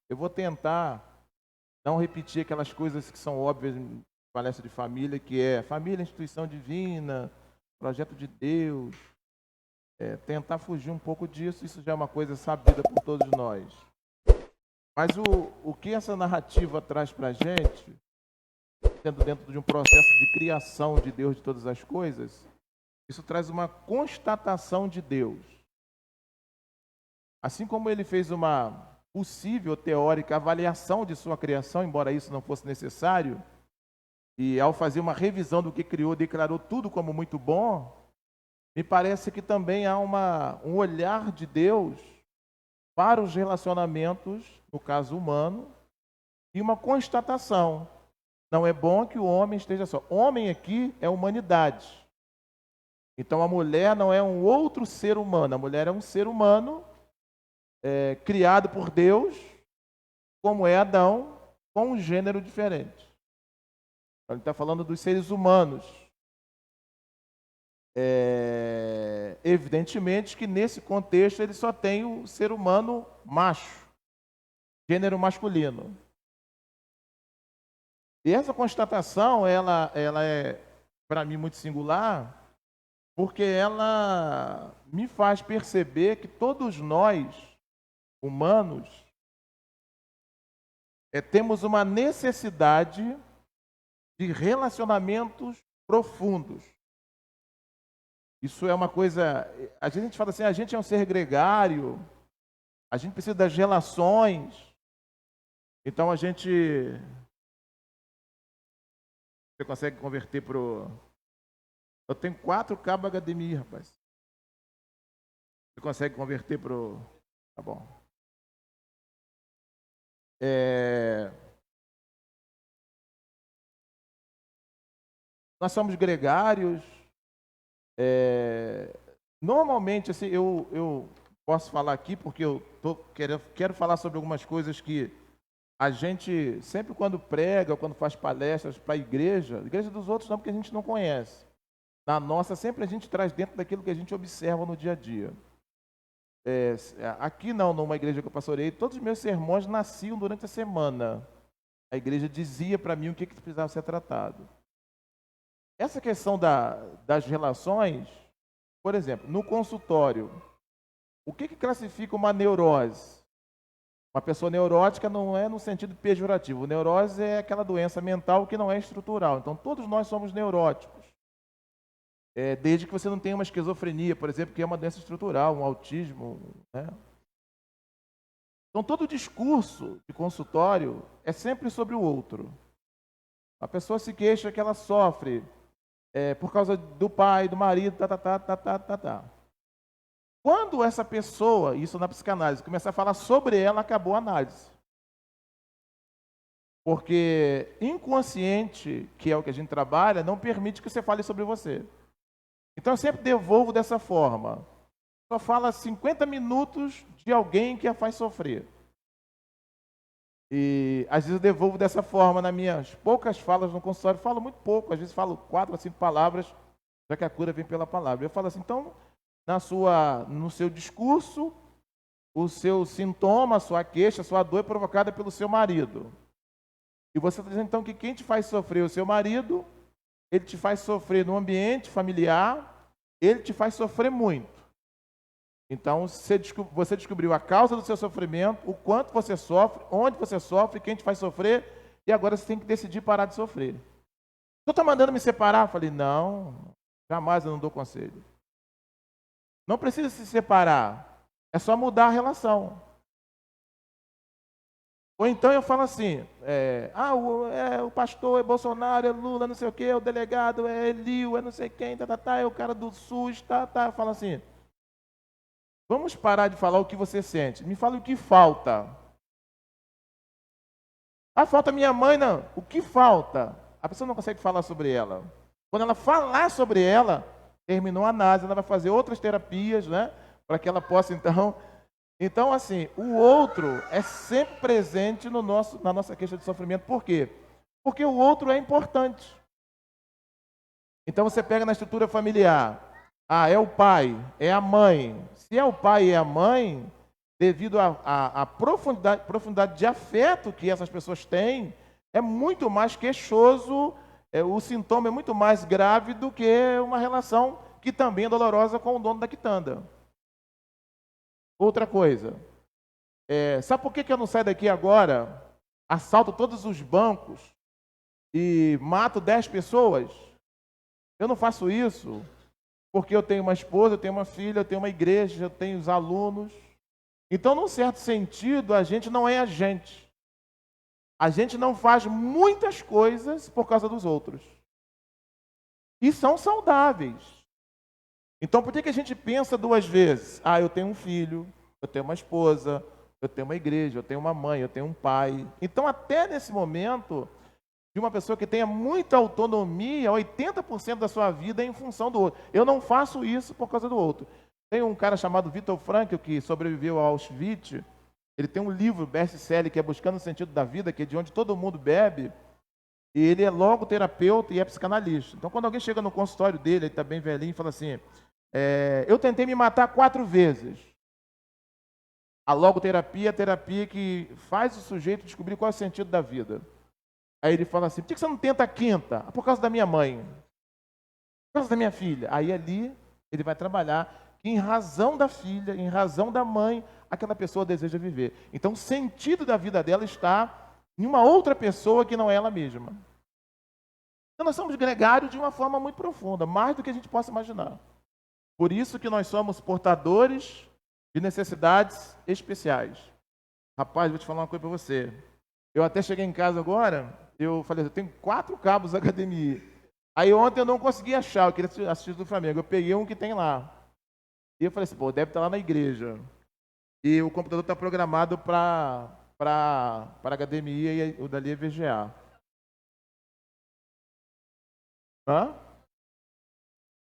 Eu vou tentar não repetir aquelas coisas que são óbvias em palestra de família, que é família, instituição divina, projeto de Deus. Tentar fugir um pouco disso, isso já é uma coisa sabida por todos nós. Mas o que essa narrativa traz para a gente, sendo dentro de um processo de criação de Deus de todas as coisas, isso traz uma constatação de Deus. Assim como ele fez uma possível teórica avaliação de sua criação, embora isso não fosse necessário, e ao fazer uma revisão do que criou, declarou tudo como muito bom, me parece que também há um olhar de Deus para os relacionamentos, no caso humano, e uma constatação. Não é bom que o homem esteja só. Homem aqui é humanidade. Então a mulher não é um outro ser humano, a mulher é um ser humano criado por Deus, como é Adão, com um gênero diferente. Ele está falando dos seres humanos. Evidentemente que nesse contexto ele só tem o ser humano macho, gênero masculino. E essa constatação, ela é, para mim, muito singular, porque ela me faz perceber que todos nós, humanos, temos uma necessidade de relacionamentos profundos. Isso é uma coisa... A gente fala assim, a gente é um ser gregário, a gente precisa das relações, então a gente... Você consegue converter para o... Eu tenho 4 cabos HDMI, rapaz. Você consegue converter para o... Tá bom. Nós somos gregários. Normalmente, assim, eu posso falar aqui porque eu quero falar sobre algumas coisas que a gente, sempre quando prega, quando faz palestras para a igreja dos outros não, porque a gente não conhece. Na nossa, sempre a gente traz dentro daquilo que a gente observa no dia a dia. Aqui não, numa igreja que eu pastoreei, todos os meus sermões nasciam durante a semana. A igreja dizia para mim o que precisava ser tratado. Essa questão das relações, por exemplo, no consultório, o que classifica uma neurose? Uma pessoa neurótica não é no sentido pejorativo. Neurose é aquela doença mental que não é estrutural. Então, todos nós somos neuróticos. Desde que você não tenha uma esquizofrenia, por exemplo, que é uma doença estrutural, um autismo. Né? Então, todo discurso de consultório é sempre sobre o outro. A pessoa se queixa que ela sofre por causa do pai, do marido, Quando essa pessoa, isso na psicanálise, começar a falar sobre ela, acabou a análise. Porque inconsciente, que é o que a gente trabalha, não permite que você fale sobre você. Então eu sempre devolvo dessa forma. Só fala 50 minutos de alguém que a faz sofrer. E às vezes eu devolvo dessa forma nas minhas poucas falas no consultório. Falo muito pouco, às vezes falo 4 a 5 palavras, já que a cura vem pela palavra. Eu falo assim, então, no seu discurso, o seu sintoma, a sua queixa, a sua dor é provocada pelo seu marido. E você está dizendo então que quem te faz sofrer é o seu marido, ele te faz sofrer no ambiente familiar, ele te faz sofrer muito. Então, você descobriu a causa do seu sofrimento, o quanto você sofre, onde você sofre, quem te faz sofrer, e agora você tem que decidir parar de sofrer. Você está mandando me separar? Eu falei, não, jamais eu não dou conselho. Não precisa se separar, é só mudar a relação. Ou então eu falo assim, o pastor é Bolsonaro, é Lula, não sei o quê, é o delegado, é Elio, é não sei quem, é o cara do SUS, eu falo assim, vamos parar de falar o que você sente, me fala o que falta. Falta minha mãe, não, o que falta? A pessoa não consegue falar sobre ela. Quando ela falar sobre ela, terminou a análise, ela vai fazer outras terapias, né, para que ela possa Então, assim, o outro é sempre presente na nossa queixa de sofrimento. Por quê? Porque o outro é importante. Então, você pega na estrutura familiar. É o pai, é a mãe. Se é o pai e a mãe, devido à profundidade de afeto que essas pessoas têm, é muito mais queixoso, o sintoma é muito mais grave do que uma relação que também é dolorosa com o dono da quitanda. Outra coisa, sabe por que eu não saio daqui agora, assalto todos os bancos e mato 10 pessoas? Eu não faço isso porque eu tenho uma esposa, eu tenho uma filha, eu tenho uma igreja, eu tenho os alunos. Então, num certo sentido, a gente não é a gente. A gente não faz muitas coisas por causa dos outros. E são saudáveis. Então, por que a gente pensa duas vezes? Eu tenho um filho, eu tenho uma esposa, eu tenho uma igreja, eu tenho uma mãe, eu tenho um pai. Então, até nesse momento, de uma pessoa que tenha muita autonomia, 80% da sua vida é em função do outro. Eu não faço isso por causa do outro. Tem um cara chamado Viktor Frankl, que sobreviveu a Auschwitz. Ele tem um livro best-seller que é Buscando o Sentido da Vida, que é de onde todo mundo bebe. E ele é logoterapeuta e é psicanalista. Então, quando alguém chega no consultório dele, ele está bem velhinho, e fala assim, eu tentei me matar 4 vezes. A logoterapia é a terapia que faz o sujeito descobrir qual é o sentido da vida. Aí ele fala assim, por que você não tenta a 5ª? Por causa da minha mãe. Por causa da minha filha. Aí ali ele vai trabalhar que em razão da filha, em razão da mãe, aquela pessoa deseja viver. Então o sentido da vida dela está em uma outra pessoa que não é ela mesma. Então nós somos gregários de uma forma muito profunda, mais do que a gente possa imaginar. Por isso que nós somos portadores de necessidades especiais. Rapaz, vou te falar uma coisa para você. Eu até cheguei em casa agora, eu falei, eu tenho 4 cabos HDMI. Aí ontem eu não consegui achar, eu queria assistir do Flamengo. Eu peguei um que tem lá. E eu falei assim, deve estar lá na igreja. E o computador está programado para HDMI e o dali é VGA. Hã?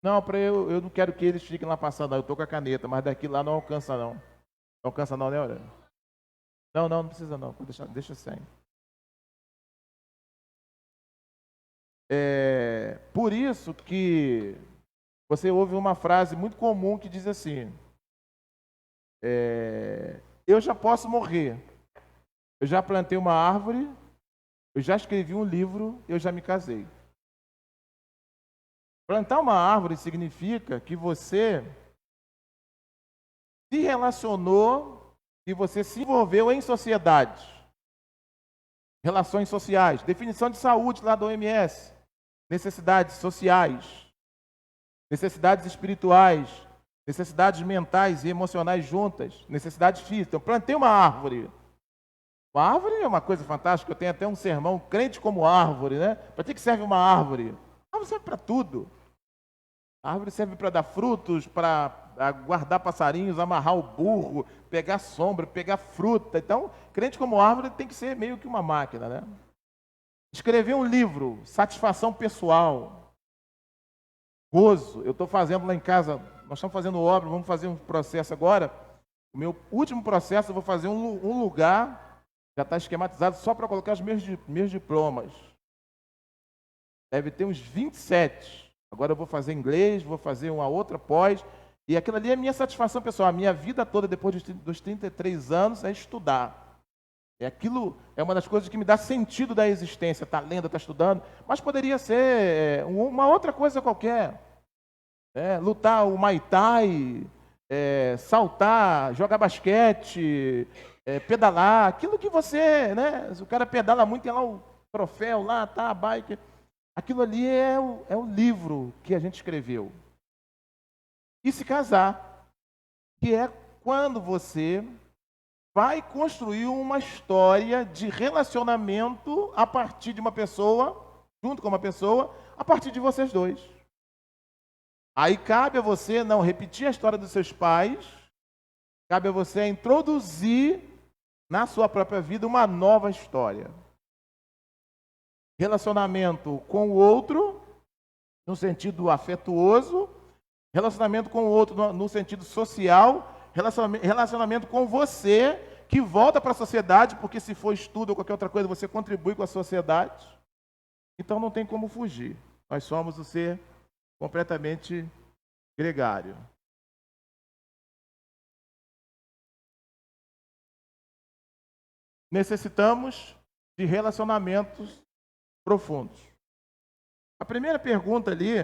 Não, eu não quero que eles fiquem lá passando, eu estou com a caneta, mas daqui lá não alcança não. Não alcança não, né, Aurélio? Não precisa não, deixa sem. Por isso que você ouve uma frase muito comum que diz assim, eu já posso morrer, eu já plantei uma árvore, eu já escrevi um livro, eu já me casei. Plantar uma árvore significa que você se relacionou e você se envolveu em sociedade. Relações sociais, definição de saúde lá do OMS, necessidades sociais, necessidades espirituais, necessidades mentais e emocionais juntas, necessidades físicas. Então, plantei uma árvore. Uma árvore é uma coisa fantástica, eu tenho até um sermão, crente como árvore, né? Para que serve uma árvore? A árvore serve para tudo. A árvore serve para dar frutos, para guardar passarinhos, amarrar o burro, pegar sombra, pegar fruta. Então, crente como árvore tem que ser meio que uma máquina, né? Escrever um livro, satisfação pessoal, gozo. Eu estou fazendo lá em casa, nós estamos fazendo obra, vamos fazer um processo agora. O meu último processo, eu vou fazer um lugar, já está esquematizado, só para colocar os meus diplomas. Deve ter uns 27. Agora eu vou fazer inglês, vou fazer uma outra pós. E aquilo ali é a minha satisfação pessoal. A minha vida toda, depois dos 33 anos, é estudar. Aquilo é uma das coisas que me dá sentido da existência. Está lendo, está estudando. Mas poderia ser uma outra coisa qualquer. Lutar o Muay Thai, saltar, jogar basquete, pedalar. Aquilo que você, né? Se o cara pedala muito, tem lá o troféu, lá, tá, a bike. Aquilo ali é o livro que a gente escreveu. E se casar, que é quando você vai construir uma história de relacionamento a partir de uma pessoa, junto com uma pessoa, a partir de vocês dois. Aí cabe a você não repetir a história dos seus pais, cabe a você introduzir na sua própria vida uma nova história. Relacionamento com o outro, no sentido afetuoso, relacionamento com o outro no sentido social, relacionamento com você, que volta para a sociedade, porque se for estudo ou qualquer outra coisa, você contribui com a sociedade. Então não tem como fugir. Nós somos o ser completamente gregário. necessitamos de relacionamentos profundos. A primeira pergunta ali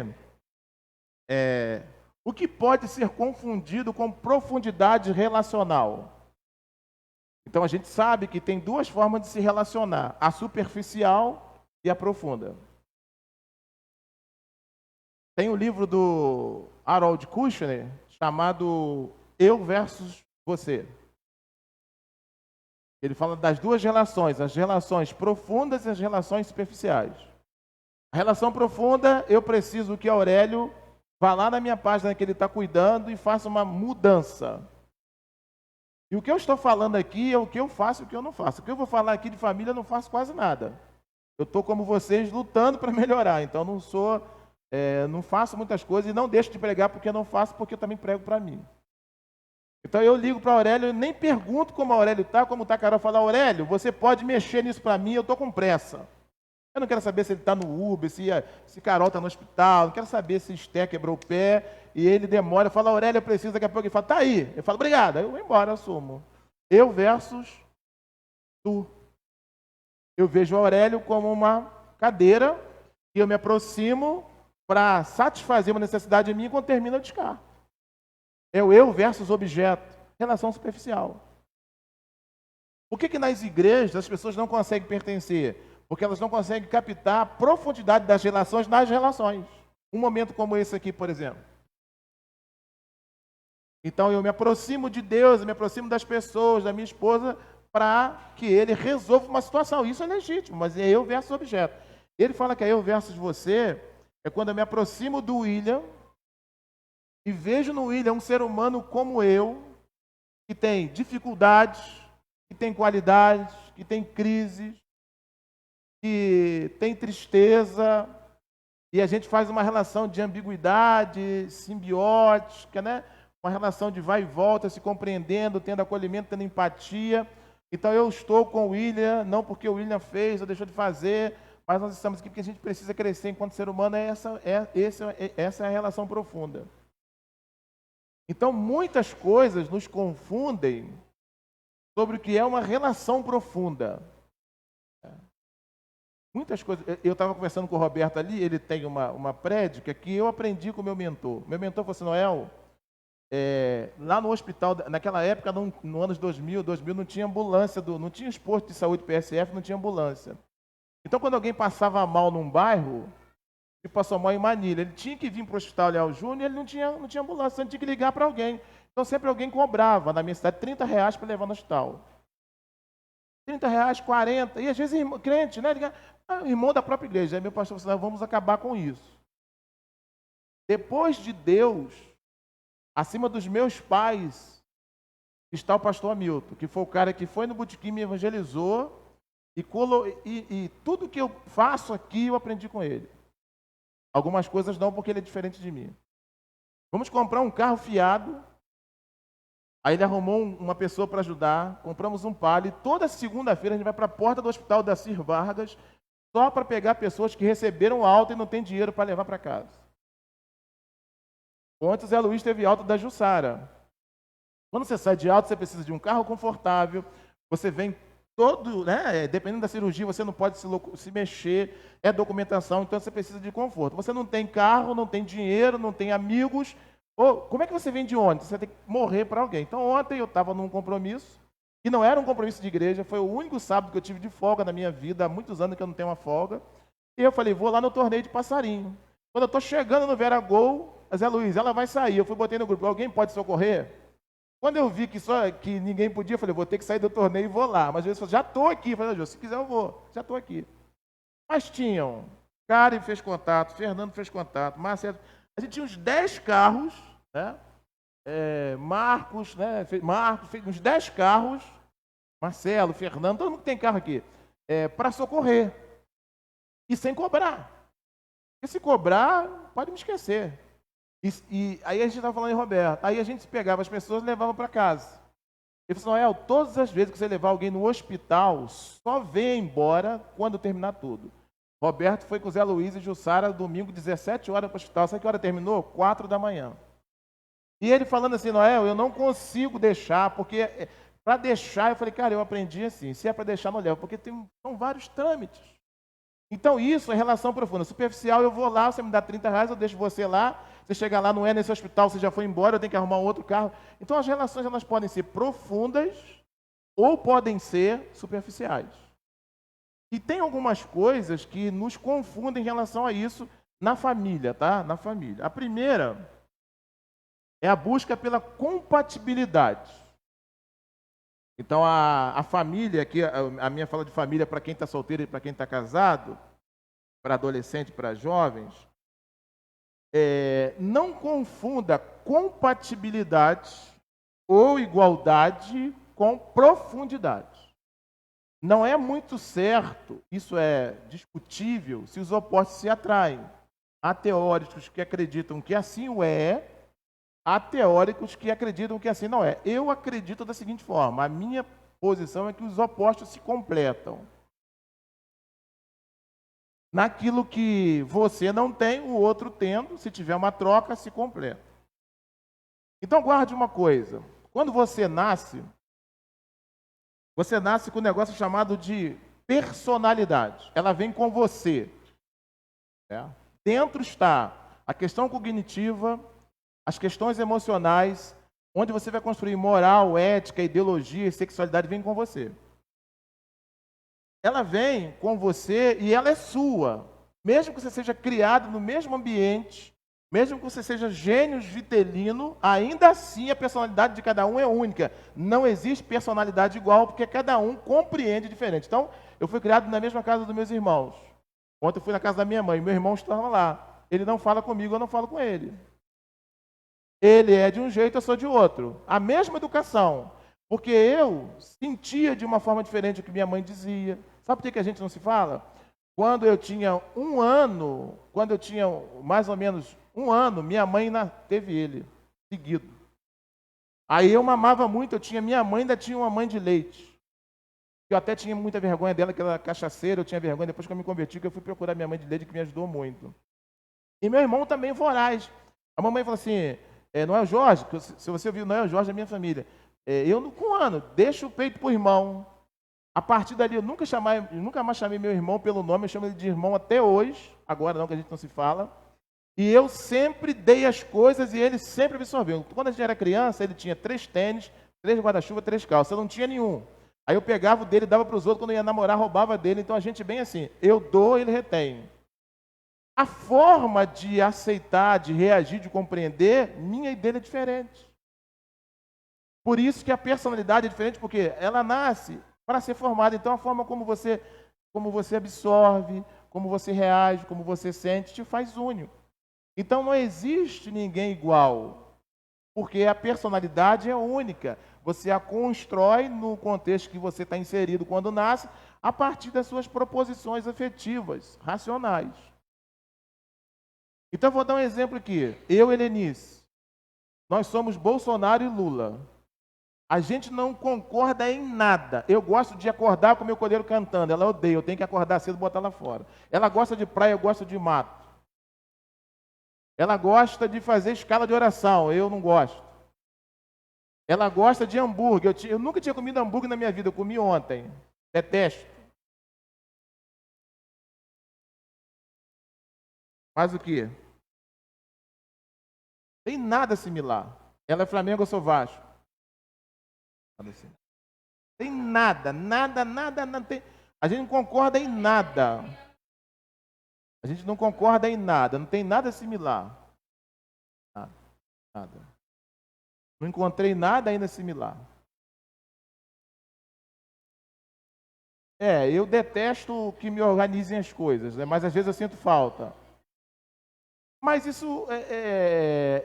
é: o que pode ser confundido com profundidade relacional? Então a gente sabe que tem duas formas de se relacionar: a superficial e a profunda. Tem um livro do Harold Kushner chamado Eu versus Você. Ele fala das duas relações, as relações profundas e as relações superficiais. A relação profunda, eu preciso que Aurélio vá lá na minha página que ele está cuidando e faça uma mudança. E o que eu estou falando aqui é o que eu faço e o que eu não faço. O que eu vou falar aqui de família, eu não faço quase nada. Eu estou como vocês lutando para melhorar, então não faço muitas coisas e não deixo de pregar porque eu não faço, porque eu também prego para mim. Então eu ligo para Aurélio, eu nem pergunto como Aurélio está, como está a Carol, falo: Aurélio, você pode mexer nisso para mim, eu estou com pressa. Eu não quero saber se ele está no Uber, se Carol está no hospital, não quero saber se Esté quebrou o pé e ele demora. Eu falo: Aurélio, eu preciso, daqui a pouco ele fala: tá aí. Eu falo: obrigado. Aí eu vou embora, eu assumo. Eu versus tu. Eu vejo o Aurélio como uma cadeira e eu me aproximo para satisfazer uma necessidade minha. Quando termina, eu descarto. É o eu versus objeto, relação superficial. Por que nas igrejas as pessoas não conseguem pertencer? Porque elas não conseguem captar a profundidade das relações nas relações. Um momento como esse aqui, por exemplo. Então eu me aproximo de Deus, eu me aproximo das pessoas, da minha esposa, para que ele resolva uma situação. Isso é legítimo, mas é eu versus objeto. Ele fala que é eu versus você, é quando eu me aproximo do William e vejo no William um ser humano como eu, que tem dificuldades, que tem qualidades, que tem crises, que tem tristeza, e a gente faz uma relação de ambiguidade, simbiótica, né? Uma relação de vai e volta, se compreendendo, tendo acolhimento, tendo empatia. Então eu estou com o William, não porque o William fez ou deixou de fazer, mas nós estamos aqui porque a gente precisa crescer enquanto ser humano. Essa é a relação profunda. Então muitas coisas nos confundem sobre o que é uma relação profunda. Muitas coisas. Eu estava conversando com o Roberto ali, ele tem uma prédica que eu aprendi com o meu mentor. Meu mentor falou assim: Noel, lá no hospital, naquela época, no ano 2000 não tinha ambulância, não tinha posto de saúde PSF, não tinha ambulância. Então quando alguém passava mal num bairro, ele passou mal em Manilha, ele tinha que vir para o Hospital Leal Júnior e ele não tinha ambulância, ele tinha que ligar para alguém. Então sempre alguém cobrava, na minha cidade, R$30 para levar no hospital. R$30, 40, e às vezes crente, né? Irmão da própria igreja. Aí meu pastor falou: vamos acabar com isso. Depois de Deus, acima dos meus pais, está o pastor Hamilton, que foi o cara que foi no botequim, me evangelizou, e tudo que eu faço aqui eu aprendi com ele. Algumas coisas não, porque ele é diferente de mim. Vamos comprar um carro fiado. Aí ele arrumou uma pessoa para ajudar, compramos um palio, e toda segunda-feira a gente vai para a porta do hospital da Cir Vargas, só para pegar pessoas que receberam alta e não tem dinheiro para levar para casa. Ontem o Zé Luiz teve alta da Jussara. Quando você sai de alta, você precisa de um carro confortável, você vem todo, né? Dependendo da cirurgia, você não pode se mexer, é documentação, então você precisa de conforto. Você não tem carro, não tem dinheiro, não tem amigos. Como é que você vem de ônibus? Você tem que morrer para alguém. Então ontem eu estava num compromisso, que não era um compromisso de igreja, foi o único sábado que eu tive de folga na minha vida, há muitos anos que eu não tenho uma folga. E eu falei: vou lá no torneio de passarinho. Quando eu estou chegando no Vera Gol, a Zé Luiz, ela vai sair. Eu botei no grupo: alguém pode socorrer? Quando eu vi que ninguém podia, eu falei: vou ter que sair do torneio e vou lá. Mas eu falei: já estou aqui. Eu falei: se quiser eu vou, já estou aqui. Mas tinham, Karen fez contato, Fernando fez contato, Marcelo. A gente tinha uns 10 carros, né? Marcos, né? Marcos fez uns 10 carros, Marcelo, Fernando, todo mundo que tem carro aqui, para socorrer. E sem cobrar. Porque se cobrar, pode me esquecer. E aí a gente estava falando em Roberto. Aí a gente pegava as pessoas e levava para casa. Ele falou: Noel, todas as vezes que você levar alguém no hospital, só venha embora quando terminar tudo. Roberto foi com o Zé Luiz e Jussara domingo, 17 horas para o hospital. Sabe que hora terminou? 4 da manhã. E ele falando assim: Noel, eu não consigo deixar, porque Para deixar, eu falei, cara, eu aprendi assim, se é para deixar, não levo, porque são vários trâmites. Então isso é relação profunda. Superficial, eu vou lá, você me dá R$ 30, eu deixo você lá, você chega lá, não é nesse hospital, você já foi embora, eu tenho que arrumar um outro carro. Então as relações, elas podem ser profundas ou podem ser superficiais. E tem algumas coisas que nos confundem em relação a isso na família, tá? Na família. A primeira é a busca pela compatibilidade. Então, a família, aqui, a minha fala de família para quem está solteiro e para quem está casado, para adolescente, para jovens, não confunda compatibilidade ou igualdade com profundidade. Não é muito certo, isso é discutível, se os opostos se atraem. Há teóricos que acreditam que assim o é, há teóricos que acreditam que assim não é. Eu acredito da seguinte forma, a minha posição é que os opostos se completam. Naquilo que você não tem, o outro tendo, se tiver uma troca, se completa. Então guarde uma coisa, quando você nasce com um negócio chamado de personalidade. Ela vem com você. Dentro está a questão cognitiva, as questões emocionais, onde você vai construir moral, ética, ideologia e sexualidade, vem com você. Ela vem com você e ela é sua. Mesmo que você seja criado no mesmo ambiente, mesmo que você seja gênios vitelino, ainda assim a personalidade de cada um é única. Não existe personalidade igual, porque cada um compreende diferente. Então, eu fui criado na mesma casa dos meus irmãos. Ontem eu fui na casa da minha mãe, meu irmão estava lá. Ele não fala comigo, eu não falo com ele. Ele é de um jeito, eu sou de outro. A mesma educação. Porque eu sentia de uma forma diferente o que minha mãe dizia. Sabe por que a gente não se fala? Quando eu tinha mais ou menos 1 ano, minha mãe teve ele, seguido. Aí eu mamava muito, eu tinha minha mãe, ainda tinha uma mãe de leite. Eu até tinha muita vergonha dela, que ela era cachaceira, eu tinha vergonha, depois que eu me converti, que eu fui procurar minha mãe de leite, que me ajudou muito. E meu irmão também voraz. A mamãe falou assim, Noel Jorge, se você ouviu Noel Jorge, é minha família. Eu, com 1 ano, deixo o peito pro irmão. A partir dali, eu nunca mais chamei meu irmão pelo nome, eu chamo ele de irmão até hoje, agora não, que a gente não se fala. E eu sempre dei as coisas e ele sempre absorveu. Quando a gente era criança, ele tinha 3 tênis, 3 guarda-chuva, 3 calças, eu não tinha nenhum. Aí eu pegava o dele, dava para os outros, quando eu ia namorar, roubava dele. Então a gente bem assim, eu dou, ele retém. A forma de aceitar, de reagir, de compreender, minha e dele é diferente. Por isso que a personalidade é diferente, porque ela nasce para ser formada. Então a forma como você absorve, como você reage, como você sente, te faz único. Então não existe ninguém igual, porque a personalidade é única. Você a constrói no contexto que você está inserido quando nasce, a partir das suas proposições afetivas, racionais. Então vou dar um exemplo aqui. Eu, Helenice, nós somos Bolsonaro e Lula. A gente não concorda em nada. Eu gosto de acordar com o meu colheiro cantando. Ela odeia, eu tenho que acordar cedo e botar lá fora. Ela gosta de praia, eu gosto de mato. Ela gosta de fazer escala de oração, eu não gosto. Ela gosta de hambúrguer. Eu nunca tinha comido hambúrguer na minha vida, eu comi ontem. Detesto. Mas o quê? Tem nada similar. Ela é Flamengo, eu sou Vasco. Tem nada. Tem... A gente não concorda em nada. A gente não concorda em nada. Não tem nada similar. Nada. Não encontrei nada ainda similar. Eu detesto que me organizem as coisas, né? Mas às vezes eu sinto falta. Mas isso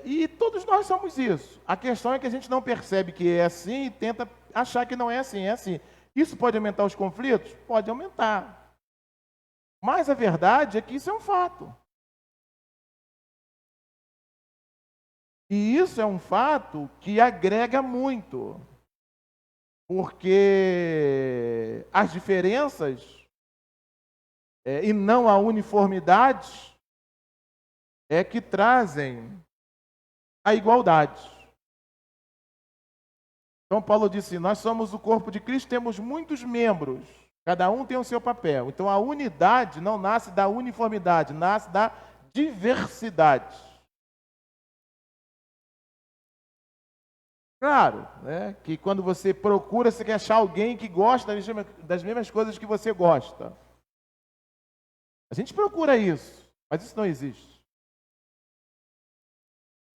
e todos nós somos isso. A questão é que a gente não percebe que é assim e tenta achar que não é assim, é assim. Isso pode aumentar os conflitos? Pode aumentar. Mas a verdade é que isso é um fato. E isso é um fato que agrega muito. Porque as diferenças e não a uniformidade é que trazem a igualdade. Então Paulo disse, nós somos o corpo de Cristo, temos muitos membros, cada um tem o seu papel. Então a unidade não nasce da uniformidade, nasce da diversidade. Claro, né, que quando você procura, você quer achar alguém que gosta das mesmas coisas que você gosta. A gente procura isso, mas isso não existe.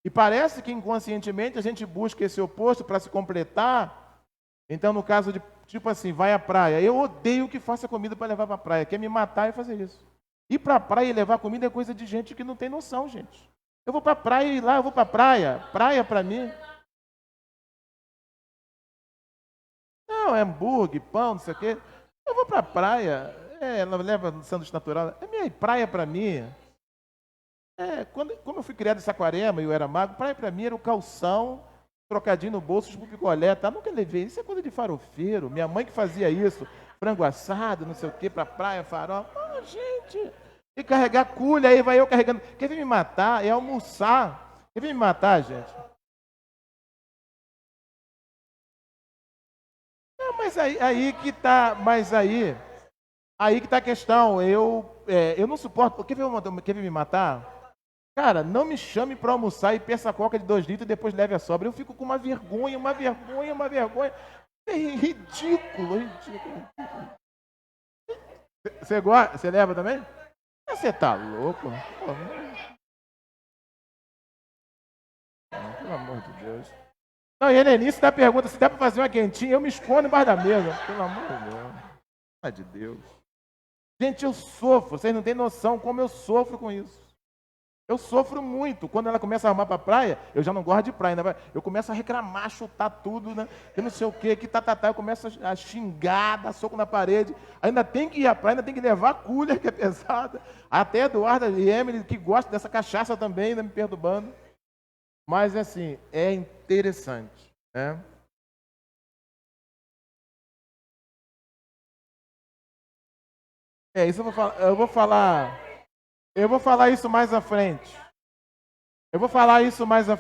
E parece que inconscientemente a gente busca esse oposto para se completar. Então, no caso de, tipo assim, vai à praia. Eu odeio que faça comida para levar para a praia. Quer me matar e fazer isso. Ir para a praia e levar comida é coisa de gente que não tem noção, gente. Eu vou para a praia e lá eu vou para a praia. Praia para mim. Não, é hambúrguer, pão, não sei o quê. Eu vou para a praia. Ela leva no sanduíche natural. É minha praia para mim. Como eu fui criado em Saquarema e eu era magro, praia para mim era o calção, trocadinho no bolso, tipo picolé, tá? Nunca levei. Isso é coisa de farofeiro. Minha mãe que fazia isso, frango assado, não sei o quê, para praia, farol. Oh, gente, e carregar culha, aí vai eu carregando. Quer vir me matar? É almoçar. Quer vir me matar, gente? Não, mas aí que tá, aí que tá a questão. Eu não suporto. Quer vir me matar? Cara, não me chame para almoçar e peça coca de 2 litros e depois leve a sobra. Eu fico com uma vergonha. É ridículo. Você gosta? Você leva também? Você tá louco? Pô, não, pelo amor de Deus. Não, e ele é nisso da pergunta, se dá para fazer uma quentinha, eu me escondo embaixo da mesa. Pelo amor de Deus. Pelo amor de Deus. Gente, eu sofro. Vocês não têm noção como eu sofro com isso. Eu sofro muito. Quando ela começa a arrumar para a praia, eu já não gosto de praia. Eu começo a reclamar, chutar tudo, né? Eu não sei o quê, eu começo a xingar, dar soco na parede. Ainda tem que ir à praia, ainda tem que levar a cooler, que é pesada. Até Eduardo e Emily, que gostam dessa cachaça também, ainda me perturbando. Mas, assim, é interessante, né? Isso eu vou falar isso mais à frente. Eu vou falar isso mais à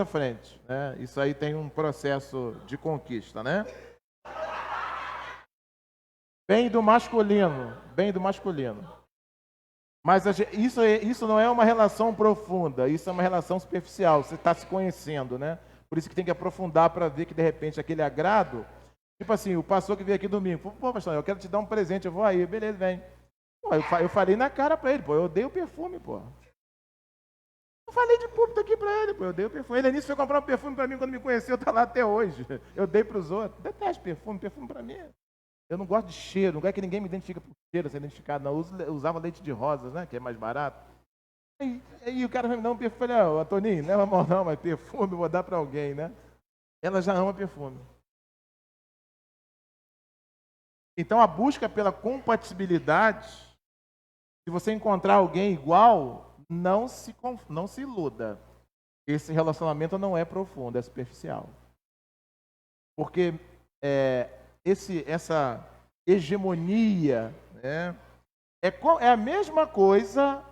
frente. Né? Isso aí tem um processo de conquista, né? Bem do masculino. Mas isso não é uma relação profunda, isso é uma relação superficial. Você está se conhecendo, né? Por isso que tem que aprofundar para ver que de repente aquele agrado. Tipo assim, o pastor que veio aqui domingo, pô, pastor, eu quero te dar um presente, eu vou aí, beleza, vem. Pô, eu falei na cara para ele, pô, eu odeio perfume, pô. Eu falei de público aqui para ele, pô, eu odeio perfume. Ele nisso foi comprar um perfume para mim quando me conheceu, tá lá até hoje. Eu dei para os outros. Detesto perfume para mim. Eu não gosto de cheiro, não gosto que ninguém me identifica por cheiro, ser identificado, não. Eu usava leite de rosas, né, que é mais barato. Aí o cara vai me dar um perfume, falei, ó, Toninho, não é mal não, mas perfume eu vou dar para alguém, né? Ela já ama perfume. Então a busca pela compatibilidade, se você encontrar alguém igual, não se iluda. Esse relacionamento não é profundo, é superficial. Porque essa hegemonia, né, é a mesma coisa,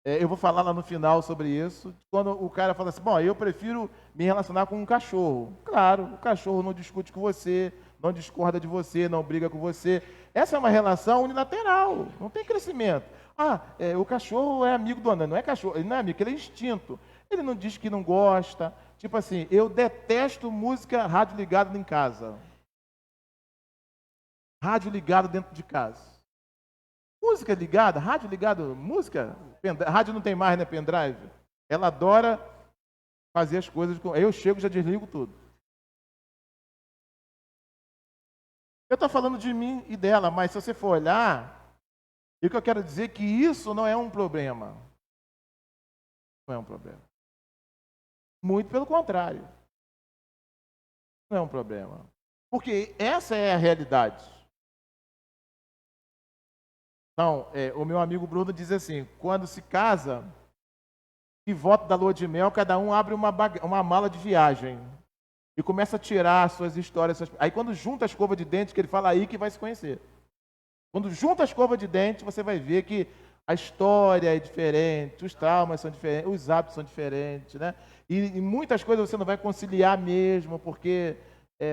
eu vou falar lá no final sobre isso, quando o cara fala assim, bom, eu prefiro me relacionar com um cachorro. Claro, o cachorro não discute com você, não discorda de você, não briga com você. Essa é uma relação unilateral, não tem crescimento. O cachorro é amigo do dono, não é cachorro, ele não é amigo, ele é instinto. Ele não diz que não gosta. Tipo assim, eu detesto música rádio ligada em casa. Rádio ligado dentro de casa. Música ligada, rádio ligado, música. Rádio não tem mais, né, pendrive. Ela adora fazer as coisas. Eu chego e já desligo tudo. Eu estou falando de mim e dela, mas se você for olhar, o que eu quero dizer é que isso não é um problema. Não é um problema. Muito pelo contrário. Não é um problema. Porque essa é a realidade. Então, o meu amigo Bruno diz assim, quando se casa, que volta da lua de mel, cada um abre uma mala de viagem. E começa a tirar suas histórias. Aí quando junta a escova de dente, que ele fala aí que vai se conhecer. Quando junta a escova de dente, você vai ver que A história é diferente, os traumas são diferentes, os hábitos são diferentes, né? E muitas coisas você não vai conciliar mesmo, porque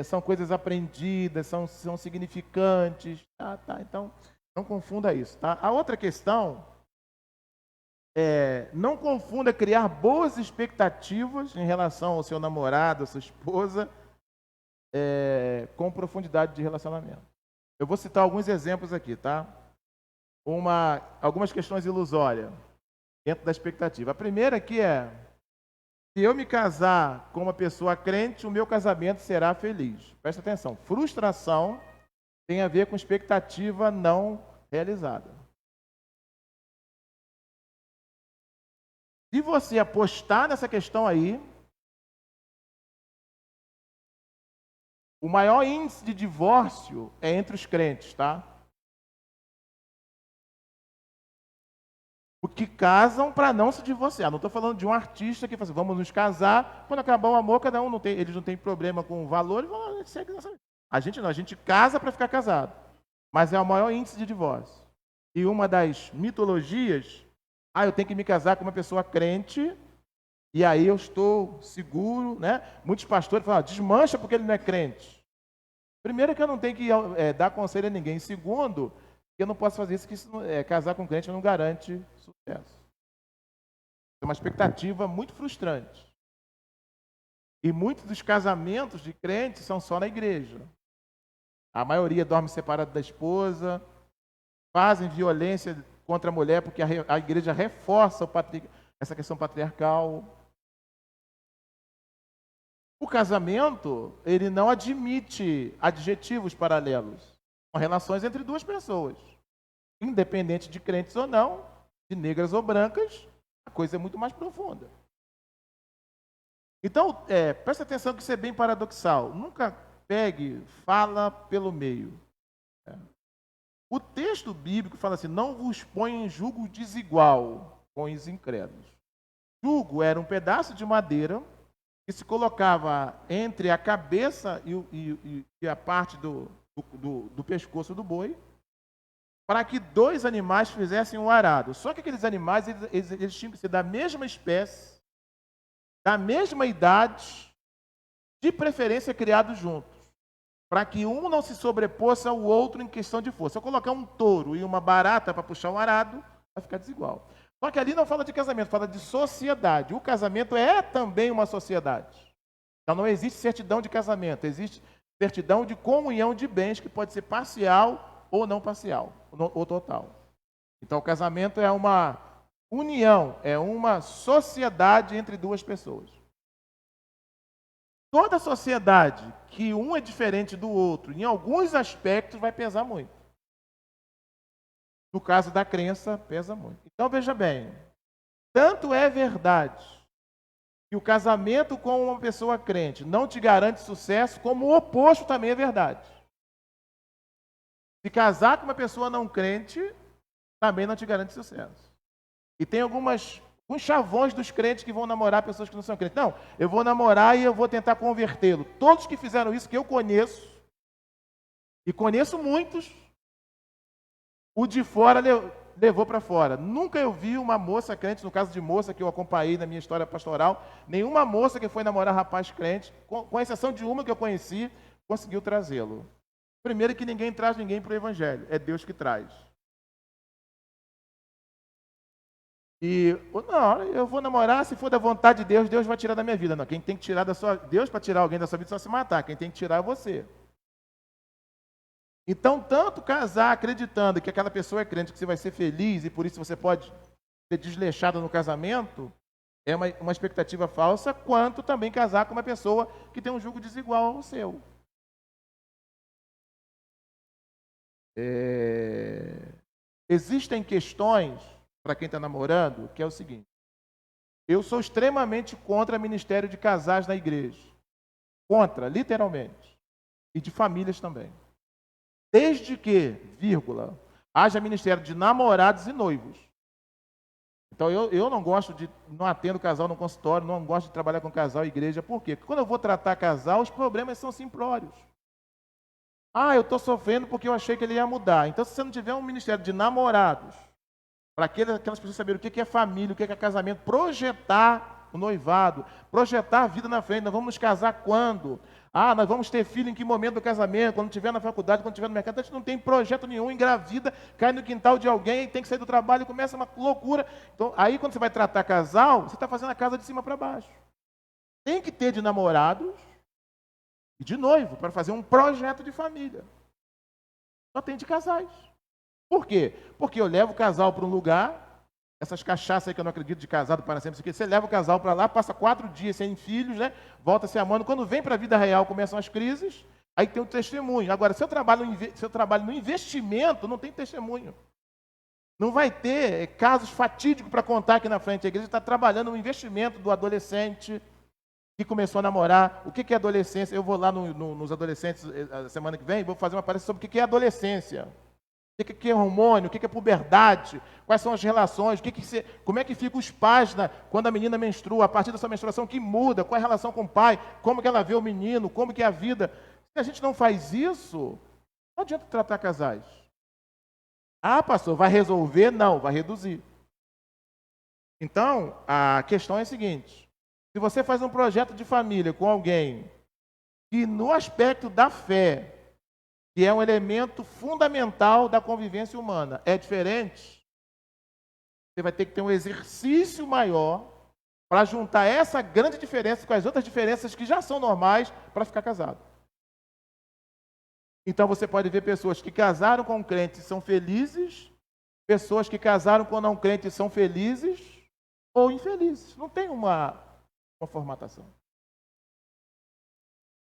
são coisas aprendidas, são significantes. Tá, então, não confunda isso, tá? A outra questão não confunda criar boas expectativas em relação ao seu namorado, à sua esposa, com profundidade de relacionamento. Eu vou citar alguns exemplos aqui, tá? Algumas questões ilusórias dentro da expectativa. A primeira aqui é: se eu me casar com uma pessoa crente, o meu casamento será feliz. Presta atenção, frustração tem a ver com expectativa não realizada. Se você apostar nessa questão aí, o maior índice de divórcio é entre os crentes, tá? Porque casam para não se divorciar. Não estou falando de um artista que fala assim, vamos nos casar, quando acabar o amor, cada um eles não têm problema com o valor, a gente segue nessa. A gente não, a gente casa para ficar casado. Mas é o maior índice de divórcio. E uma das mitologias, eu tenho que me casar com uma pessoa crente, e aí eu estou seguro, né? Muitos pastores falam, desmancha porque ele não é crente. Primeiro que eu não tenho que dar conselho a ninguém. Segundo, eu não posso fazer isso, que casar com crente não garante sucesso. É uma expectativa muito frustrante. E muitos dos casamentos de crentes são só na igreja. A maioria dorme separado da esposa, fazem violência contra a mulher, porque a igreja reforça essa questão patriarcal. O casamento, ele não admite adjetivos paralelos. São relações entre duas pessoas. Independente de crentes ou não, de negras ou brancas, a coisa é muito mais profunda. Então, presta atenção que isso é bem paradoxal. Nunca pegue, fala pelo meio. O texto bíblico fala assim, não vos põe em julgo desigual com os incrédulos. Jugo era um pedaço de madeira que se colocava entre a cabeça e a parte do pescoço do boi, para que dois animais fizessem um arado. Só que aqueles animais, eles tinham que ser da mesma espécie, da mesma idade, de preferência criados juntos, para que um não se sobreposse ao outro em questão de força. Se eu colocar um touro e uma barata para puxar um arado, vai ficar desigual. Só que ali não fala de casamento, fala de sociedade. O casamento é também uma sociedade. Então não existe certidão de casamento, existe certidão de comunhão de bens, que pode ser parcial ou não parcial, ou total. Então o casamento é uma união, é uma sociedade entre duas pessoas. Toda sociedade que um é diferente do outro, em alguns aspectos, vai pesar muito. No caso da crença, pesa muito. Então, veja bem, tanto é verdade que o casamento com uma pessoa crente não te garante sucesso, como o oposto também é verdade. Se casar com uma pessoa não crente, também não te garante sucesso. E tem alguns chavões dos crentes que vão namorar pessoas que não são crentes. Não, eu vou namorar e eu vou tentar convertê-lo. Todos que fizeram isso, que eu conheço, e conheço muitos, o de fora levou para fora. Nunca eu vi uma moça crente, no caso de moça que eu acompanhei na minha história pastoral, nenhuma moça que foi namorar rapaz crente, com exceção de uma que eu conheci, conseguiu trazê-lo. Primeiro que ninguém traz ninguém para o evangelho, é Deus que traz. E, não, eu vou namorar, se for da vontade de Deus, Deus vai tirar da minha vida. Não, quem tem que tirar Deus para tirar alguém da sua vida só se matar, quem tem que tirar é você. Então, tanto casar acreditando que aquela pessoa é crente, que você vai ser feliz e por isso você pode ser desleixado no casamento, é uma expectativa falsa, quanto também casar com uma pessoa que tem um julgo desigual ao seu. Existem questões, para quem está namorando, que é o seguinte: eu sou extremamente contra ministério de casais na igreja. Contra, literalmente. E de famílias também. Desde que, vírgula, haja ministério de namorados e noivos. Então eu não gosto não atendo casal no consultório, não gosto de trabalhar com casal e igreja. Por quê? Porque quando eu vou tratar casal, os problemas são simplórios. Eu estou sofrendo porque eu achei que ele ia mudar. Então, se você não tiver um ministério de namorados para aquelas pessoas saberem o que é família, o que é casamento, projetar o noivado, projetar a vida na frente. Nós vamos nos casar quando? Ah, nós vamos ter filho em que momento do casamento? Quando estiver na faculdade, quando estiver no mercado. A gente não tem projeto nenhum, engravida, cai no quintal de alguém, tem que sair do trabalho e começa uma loucura. Então, aí quando você vai tratar casal, você está fazendo a casa de cima para baixo. Tem que ter de namorados e de noivo para fazer um projeto de família. Só tem de casais. Por quê? Porque eu levo o casal para um lugar, essas cachaças aí que eu não acredito de casado para sempre, você leva o casal para lá, passa 4 dias sem filhos, né? Volta se amando. Quando vem para a vida real, começam as crises, aí tem o testemunho. Agora, se eu trabalho no investimento, não tem testemunho. Não vai ter casos fatídicos para contar aqui na frente. A igreja está trabalhando no investimento do adolescente que começou a namorar. O que é adolescência? Eu vou lá nos adolescentes a semana que vem, vou fazer uma palestra sobre o que é adolescência. O que é hormônio, o que é puberdade, quais são as relações, como é que ficam os pais quando a menina menstrua, a partir dessa menstruação, que muda, qual é a relação com o pai, como que ela vê o menino, como que é a vida. Se a gente não faz isso, não adianta tratar casais. Ah, pastor, vai resolver? Não, vai reduzir. Então, a questão é a seguinte: se você faz um projeto de família com alguém que no aspecto da fé, que é um elemento fundamental da convivência humana, é diferente, você vai ter que ter um exercício maior para juntar essa grande diferença com as outras diferenças que já são normais para ficar casado. Então você pode ver pessoas que casaram com crentes e são felizes, pessoas que casaram com não crentes e são felizes ou infelizes. Não tem uma formatação.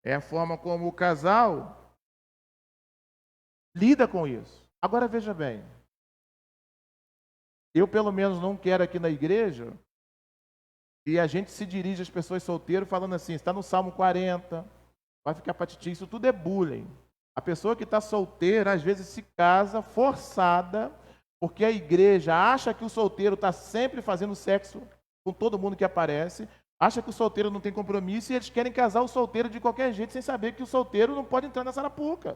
É a forma como o casal lida com isso. Agora veja bem, eu pelo menos não quero aqui na igreja que a gente se dirige às pessoas solteiras falando assim, está no Salmo 40, vai ficar patiti, isso tudo é bullying. A pessoa que está solteira às vezes se casa forçada, porque a igreja acha que o solteiro está sempre fazendo sexo com todo mundo que aparece, acha que o solteiro não tem compromisso e eles querem casar o solteiro de qualquer jeito sem saber que o solteiro não pode entrar nessa arapuca.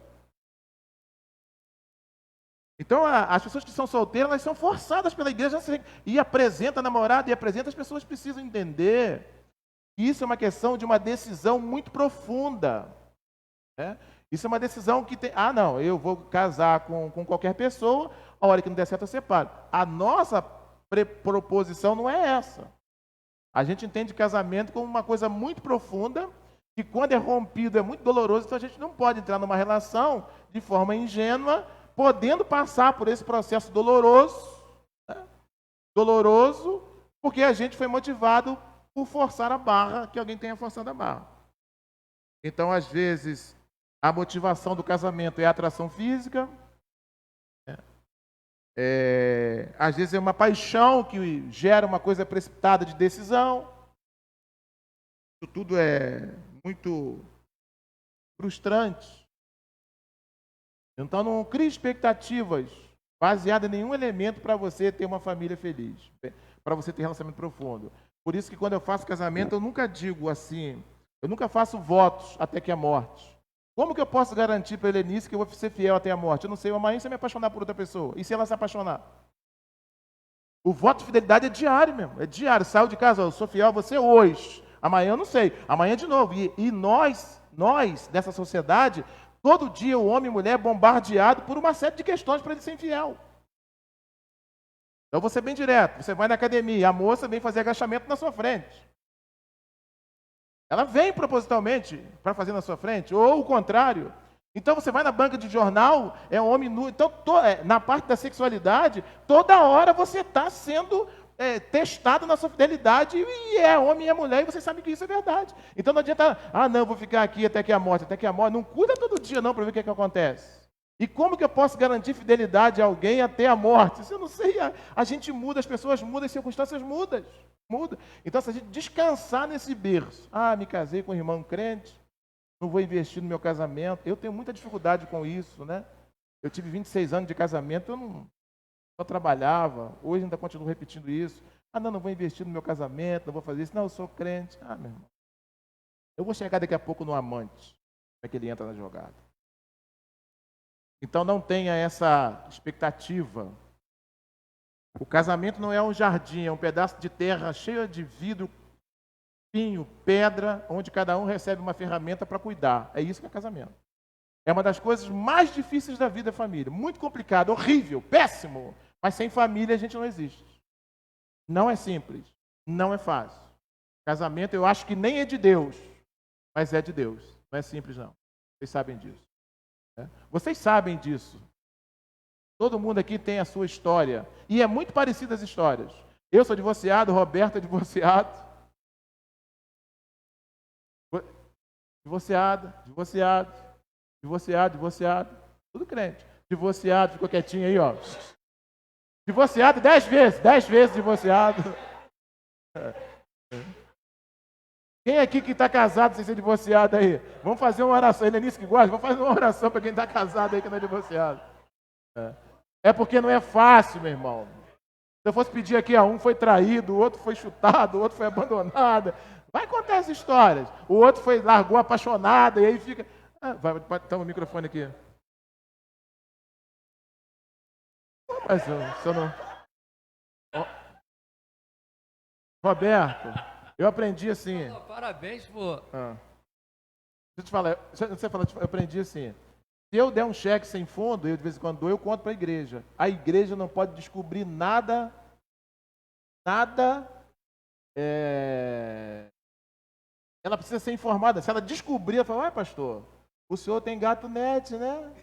Então, as pessoas que são solteiras, elas são forçadas pela igreja e apresenta a namorada e apresenta, as pessoas precisam entender que isso é uma questão de uma decisão muito profunda. Né? Isso é uma decisão que tem... Ah, não, eu vou casar com qualquer pessoa, a hora que não der certo eu separo. A nossa proposição não é essa. A gente entende casamento como uma coisa muito profunda, que quando é rompido é muito doloroso, então a gente não pode entrar numa relação de forma ingênua, podendo passar por esse processo doloroso, né? Doloroso, porque a gente foi motivado por forçar a barra, que alguém tenha forçado a barra. Então, às vezes, a motivação do casamento é a atração física, né? Às vezes é uma paixão que gera uma coisa precipitada de decisão. Isso tudo é muito frustrante. Então não crie expectativas baseadas em nenhum elemento para você ter uma família feliz, para você ter relacionamento profundo. Por isso que quando eu faço casamento, eu nunca digo assim, eu nunca faço votos até que a morte. Como que eu posso garantir para a Helenice que eu vou ser fiel até a morte? Eu não sei, amanhã se eu me apaixonar por outra pessoa. E se ela se apaixonar? O voto de fidelidade é diário mesmo, é diário. Saiu de casa, eu sou fiel a você hoje. Amanhã eu não sei, amanhã de novo. E nós, dessa sociedade, todo dia o homem e a mulher é bombardeado por uma série de questões para ele ser infiel. Então eu vou ser bem direto. Você vai na academia, a moça vem fazer agachamento na sua frente. Ela vem propositalmente para fazer na sua frente, ou o contrário. Então você vai na banca de jornal, é um homem nu. Então, na parte da sexualidade, toda hora você está sendo testado na sua fidelidade, e é homem e é mulher, e você sabe que isso é verdade. Então não adianta, não, vou ficar aqui até que a morte, não cuida todo dia não para ver o que acontece. E como que eu posso garantir fidelidade a alguém até a morte? Isso eu não sei, a gente muda, as pessoas mudam, as circunstâncias mudam. Então se a gente descansar nesse berço, me casei com um irmão crente, não vou investir no meu casamento, eu tenho muita dificuldade com isso, né? Eu tive 26 anos de casamento, eu não... Só trabalhava, hoje ainda continuo repetindo isso. Não vou investir no meu casamento, não vou fazer isso. Não, eu sou crente. Meu irmão, eu vou chegar daqui a pouco no amante, como é que ele entra na jogada. Então não tenha essa expectativa O casamento não é um jardim, é um pedaço de terra cheio de vidro, pinho, pedra, onde cada um recebe uma ferramenta para cuidar. É isso que é casamento. É uma das coisas mais difíceis da vida, família. Muito complicado, horrível, péssimo. Mas sem família a gente não existe. Não é simples, não é fácil. Casamento eu acho que nem é de Deus, mas é de Deus. Não é simples, não. Vocês sabem disso. Né? Vocês sabem disso. Todo mundo aqui tem a sua história. E é muito parecida as histórias. Eu sou divorciado, Roberto é divorciado. Divorciado. Tudo crente. Divorciado, ficou quietinho aí, ó. Divorciado 10 vezes divorciado. Quem aqui que está casado sem ser divorciado aí? Vamos fazer uma oração. Ele é nisso que gosta? Vamos fazer uma oração para quem está casado aí que não é divorciado. É porque não é fácil, meu irmão. Se eu fosse pedir aqui, um foi traído, o outro foi chutado, o outro foi abandonado. Vai contar as histórias. O outro largou apaixonado e aí fica... vai tá o microfone aqui. Mas se eu não... Roberto, eu aprendi assim... Parabéns, pô. Deixa eu te falar, eu aprendi assim... Se eu der um cheque sem fundo, eu de vez em quando dou, eu conto para a igreja. A igreja não pode descobrir nada... Ela precisa ser informada. Se ela descobrir, ela fala, pastor, o senhor tem gato net, né?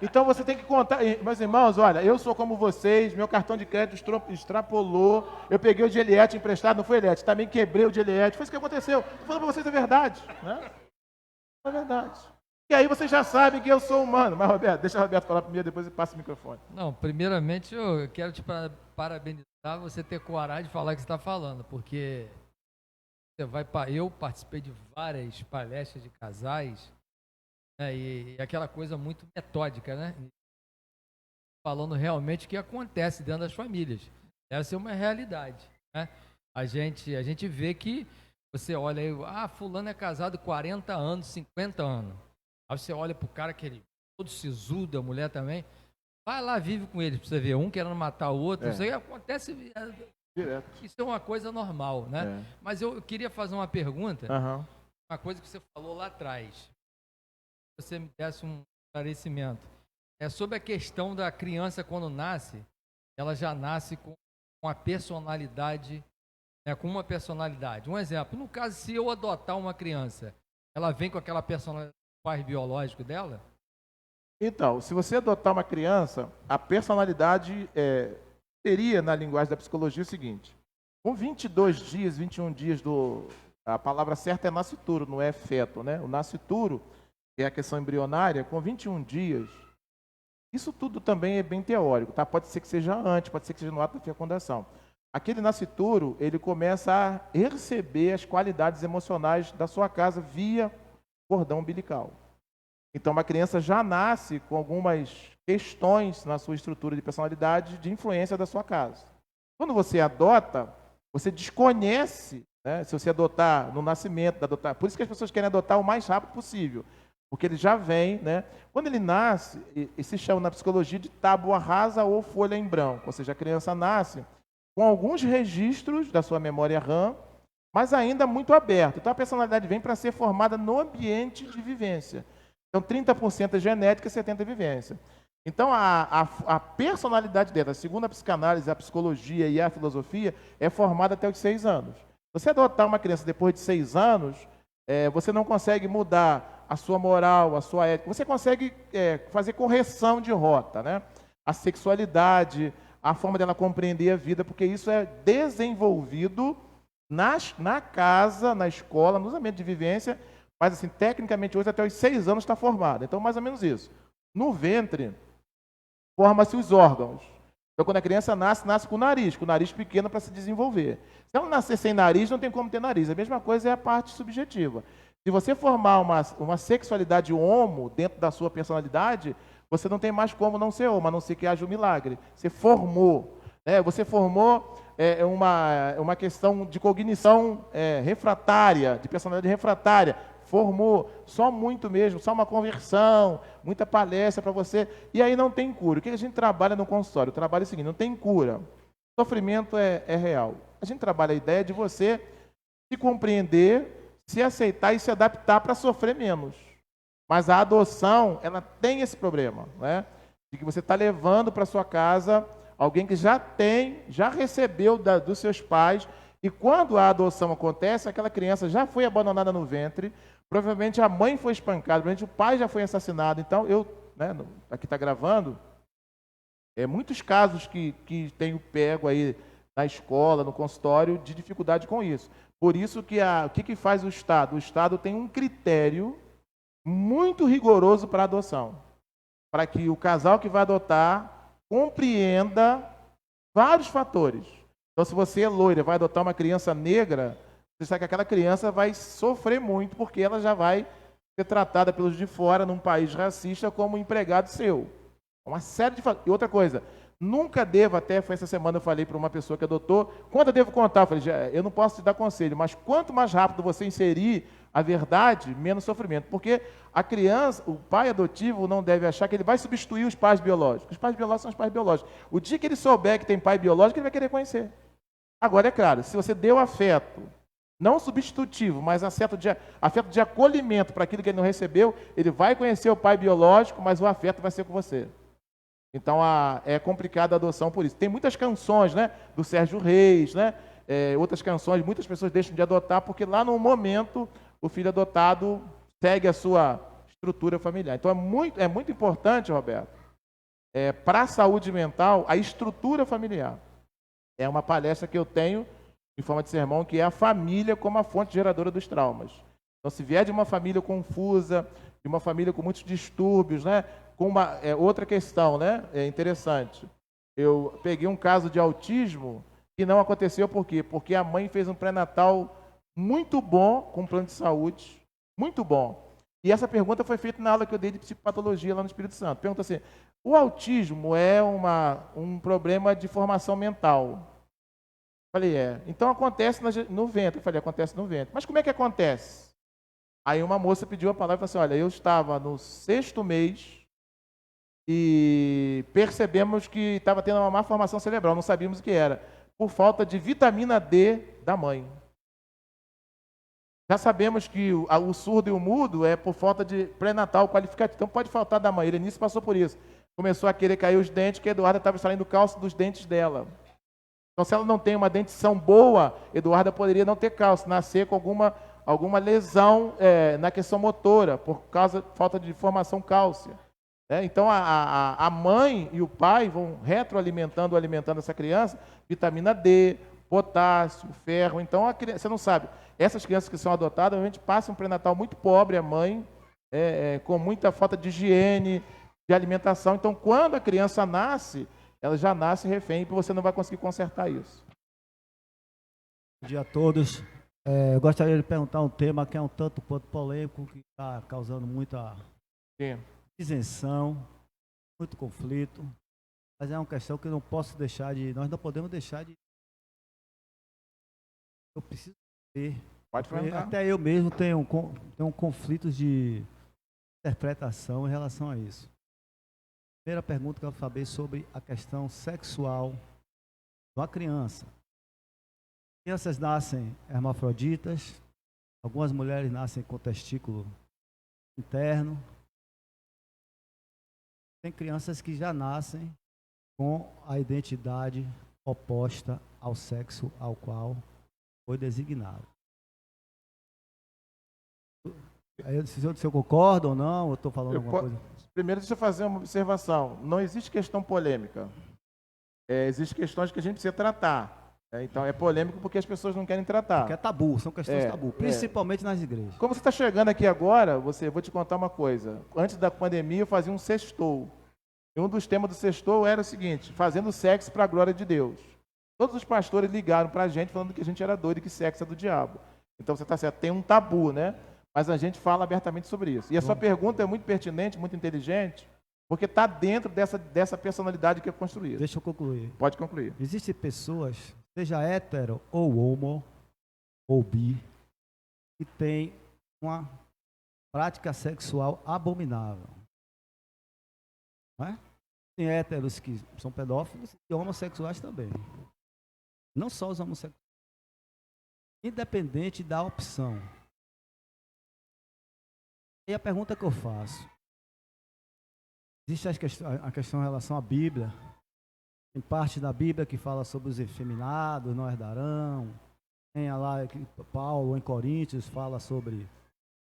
Então você tem que contar. Meus irmãos, olha, eu sou como vocês, meu cartão de crédito extrapolou, eu peguei o de Eliette emprestado, não foi Eliette, também quebrei o de Eliette, foi isso que aconteceu. Estou falando para vocês a verdade, né? É verdade. E aí vocês já sabem que eu sou humano. Mas, Roberto, deixa o Roberto falar primeiro, depois passa o microfone. Não, primeiramente eu quero te parabenizar você ter coragem de falar o que você está falando, porque eu participei de várias palestras de casais, né, e aquela coisa muito metódica, né? Falando realmente o que acontece dentro das famílias. Essa é uma realidade, né? A gente vê que você olha aí, fulano é casado 40 anos, 50 anos. Aí você olha pro cara que ele todo sisudo, a mulher também. Vai lá, vive com ele, pra você ver, um querendo matar o outro. Isso aí acontece direto. Isso é uma coisa normal, né? Mas eu queria fazer uma pergunta, uma coisa que você falou lá atrás. Você me desse um esclarecimento. É sobre a questão da criança quando nasce, ela já nasce com a personalidade, né, com uma personalidade. Um exemplo, no caso, se eu adotar uma criança, ela vem com aquela personalidade do pai biológico dela? Então, se você adotar uma criança, a personalidade seria, na linguagem da psicologia, o seguinte. Com 22 dias, 21 dias, a palavra certa é nascituro, não é feto, né? O nascituro, que é a questão embrionária, com 21 dias, isso tudo também é bem teórico, tá? Pode ser que seja antes, pode ser que seja no ato da fecundação. Aquele nascituro, ele começa a receber as qualidades emocionais da sua casa via cordão umbilical. Então, uma criança já nasce com algumas questões na sua estrutura de personalidade de influência da sua casa. Quando você adota, você desconhece, né? Se você adotar no nascimento, por isso que as pessoas querem adotar o mais rápido possível, porque ele já vem, né? Quando ele nasce, e se chama na psicologia de tábua rasa ou folha em branco, ou seja, a criança nasce com alguns registros da sua memória RAM, mas ainda muito aberto. Então, a personalidade vem para ser formada no ambiente de vivência. Então, 30% é genética e 70% é vivência. Então, a personalidade dela, segundo a psicanálise, a psicologia e a filosofia, é formada até os 6 anos. Se você adotar uma criança depois de 6 anos, você não consegue mudar a sua moral, a sua ética. Você consegue fazer correção de rota, né? A sexualidade, a forma dela compreender a vida, porque isso é desenvolvido na casa, na escola, nos ambientes de vivência, mas assim, tecnicamente hoje até os 6 anos está formado. Então, mais ou menos isso. No ventre, forma-se os órgãos. Então, quando a criança nasce com o nariz pequeno para se desenvolver. Se ela nascer sem nariz, não tem como ter nariz. A mesma coisa é a parte subjetiva. Se você formar uma sexualidade homo dentro da sua personalidade, você não tem mais como não ser homo, a não ser que haja um milagre. Você formou. Você formou uma questão de cognição refratária, de personalidade refratária. formou só muito mesmo, só uma conversão, muita palestra para você, e aí não tem cura. O que a gente trabalha no consultório? O trabalho é o seguinte, não tem cura. O sofrimento é real. A gente trabalha a ideia de você se compreender, se aceitar e se adaptar para sofrer menos. Mas a adoção, ela tem esse problema, né? De que você está levando para sua casa alguém que já recebeu dos seus pais, e quando a adoção acontece, aquela criança já foi abandonada no ventre, provavelmente a mãe foi espancada, provavelmente o pai já foi assassinado. Então, aqui está gravando, muitos casos que tenho pego aí na escola, no consultório, de dificuldade com isso. Por isso que o que faz o Estado? O Estado tem um critério muito rigoroso para a adoção, para que o casal que vai adotar compreenda vários fatores. Então, se você é loira, vai adotar uma criança negra, você sabe que aquela criança vai sofrer muito, porque ela já vai ser tratada pelos de fora, num país racista, como um empregado seu. Uma série de fatores. E outra coisa, nunca devo, foi essa semana eu falei para uma pessoa que adotou, quando eu devo contar? Eu falei, eu não posso te dar conselho, mas quanto mais rápido você inserir a verdade, menos sofrimento. Porque a criança, o pai adotivo não deve achar que ele vai substituir os pais biológicos. Os pais biológicos são os pais biológicos. O dia que ele souber que tem pai biológico, ele vai querer conhecer. Agora, é claro, se você deu afeto, não substitutivo, mas afeto de acolhimento para aquilo que ele não recebeu, ele vai conhecer o pai biológico, mas o afeto vai ser com você. Então, é complicada a adoção por isso. Tem muitas canções, né, do Sérgio Reis, né, outras canções, muitas pessoas deixam de adotar, porque lá no momento o filho adotado segue a sua estrutura familiar. Então, é muito importante, Roberto, para a saúde mental, a estrutura familiar. É uma palestra que eu tenho, em forma de sermão, que é a família como a fonte geradora dos traumas. Então, se vier de uma família confusa, de uma família com muitos distúrbios, né, com outra questão, né, interessante. Eu peguei um caso de autismo que não aconteceu por quê? Porque a mãe fez um pré-natal muito bom com um plano de saúde, muito bom. E essa pergunta foi feita na aula que eu dei de psicopatologia lá no Espírito Santo. Pergunta assim, o autismo é um problema de formação mental? Falei, então acontece no ventre. Eu falei, acontece no ventre. Mas como é que acontece? Aí uma moça pediu a palavra e falou assim, olha, eu estava no 6º mês e percebemos que estava tendo uma má formação cerebral, não sabíamos o que era, por falta de vitamina D da mãe. Já sabemos que o surdo e o mudo é por falta de pré-natal qualificativo, então pode faltar da mãe. Ele nisso passou por isso. Começou a querer cair os dentes, que a Eduarda estava extraindo cálcio dos dentes dela. Então, se ela não tem uma dentição boa, Eduarda poderia não ter cálcio, nascer com alguma lesão na questão motora, por causa de falta de formação cálcio. Então, a mãe e o pai vão alimentando essa criança, vitamina D, potássio, ferro. Então, você não sabe, essas crianças que são adotadas, a gente passa um pré-natal muito pobre, a mãe, com muita falta de higiene, de alimentação. Então, quando a criança nasce, ela já nasce refém, e você não vai conseguir consertar isso. Bom dia a todos. Eu gostaria de perguntar um tema que é um tanto quanto polêmico, que está causando muita isenção, muito conflito, mas é uma questão que eu não posso deixar nós não podemos deixar de... Eu preciso ter... Pode perguntar. Até eu mesmo tenho conflitos de interpretação em relação a isso. Primeira pergunta que eu quero saber sobre a questão sexual de uma criança. Crianças nascem hermafroditas, algumas mulheres nascem com testículo interno. Tem crianças que já nascem com a identidade oposta ao sexo ao qual foi designado. Se eu concordo ou não, eu estou falando alguma coisa. Primeiro, deixa eu fazer uma observação. Não existe questão polêmica. Existem questões que a gente precisa tratar. Então, é polêmico porque as pessoas não querem tratar. Porque é tabu, são questões tabu, principalmente nas igrejas. Como você está chegando aqui agora, vou te contar uma coisa. Antes da pandemia, eu fazia um sextou. E um dos temas do sextou era o seguinte, fazendo sexo para a glória de Deus. Todos os pastores ligaram para a gente falando que a gente era doido e que sexo é do diabo. Então, você está certo, tem um tabu, né? Mas a gente fala abertamente sobre isso. E a sua pergunta é muito pertinente, muito inteligente, porque está dentro dessa personalidade que é construída. Deixa eu concluir. Pode concluir. Existem pessoas, seja hétero ou homo, ou bi, que tem uma prática sexual abominável. Não é? Tem héteros que são pedófilos e homossexuais também. Não só os homossexuais. Independente da opção. E a pergunta que eu faço. Existe a questão em relação à Bíblia. Tem parte da Bíblia que fala sobre os efeminados, não herdarão. Tem lá que Paulo em Coríntios fala sobre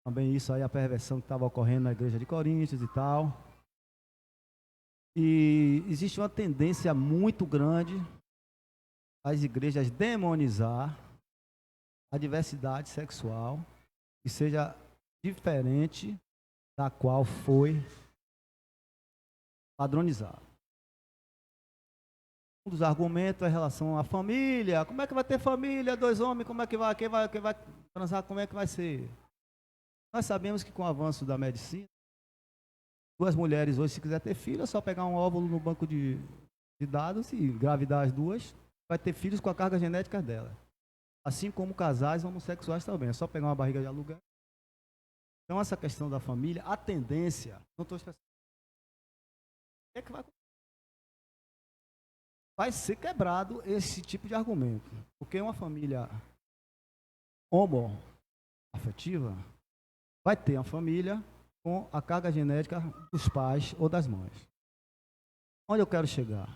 também isso aí, a perversão que estava ocorrendo na igreja de Coríntios e tal. E existe uma tendência muito grande as igrejas demonizar a diversidade sexual que seja diferente da qual foi padronizada. Um dos argumentos é em relação à família. Como é que vai ter família? 2 homens, como é que vai? Quem vai transar? Como é que vai ser? Nós sabemos que com o avanço da medicina, 2 mulheres hoje, se quiser ter filho, é só pegar um óvulo no banco de dados e engravidar as 2, vai ter filhos com a carga genética dela. Assim como casais homossexuais também, é só pegar uma barriga de aluguel. Então essa questão da família, a tendência, não estou estressado. O que é que vai acontecer? Vai ser quebrado esse tipo de argumento. Porque uma família homoafetiva vai ter uma família com a carga genética dos pais ou das mães. Onde eu quero chegar?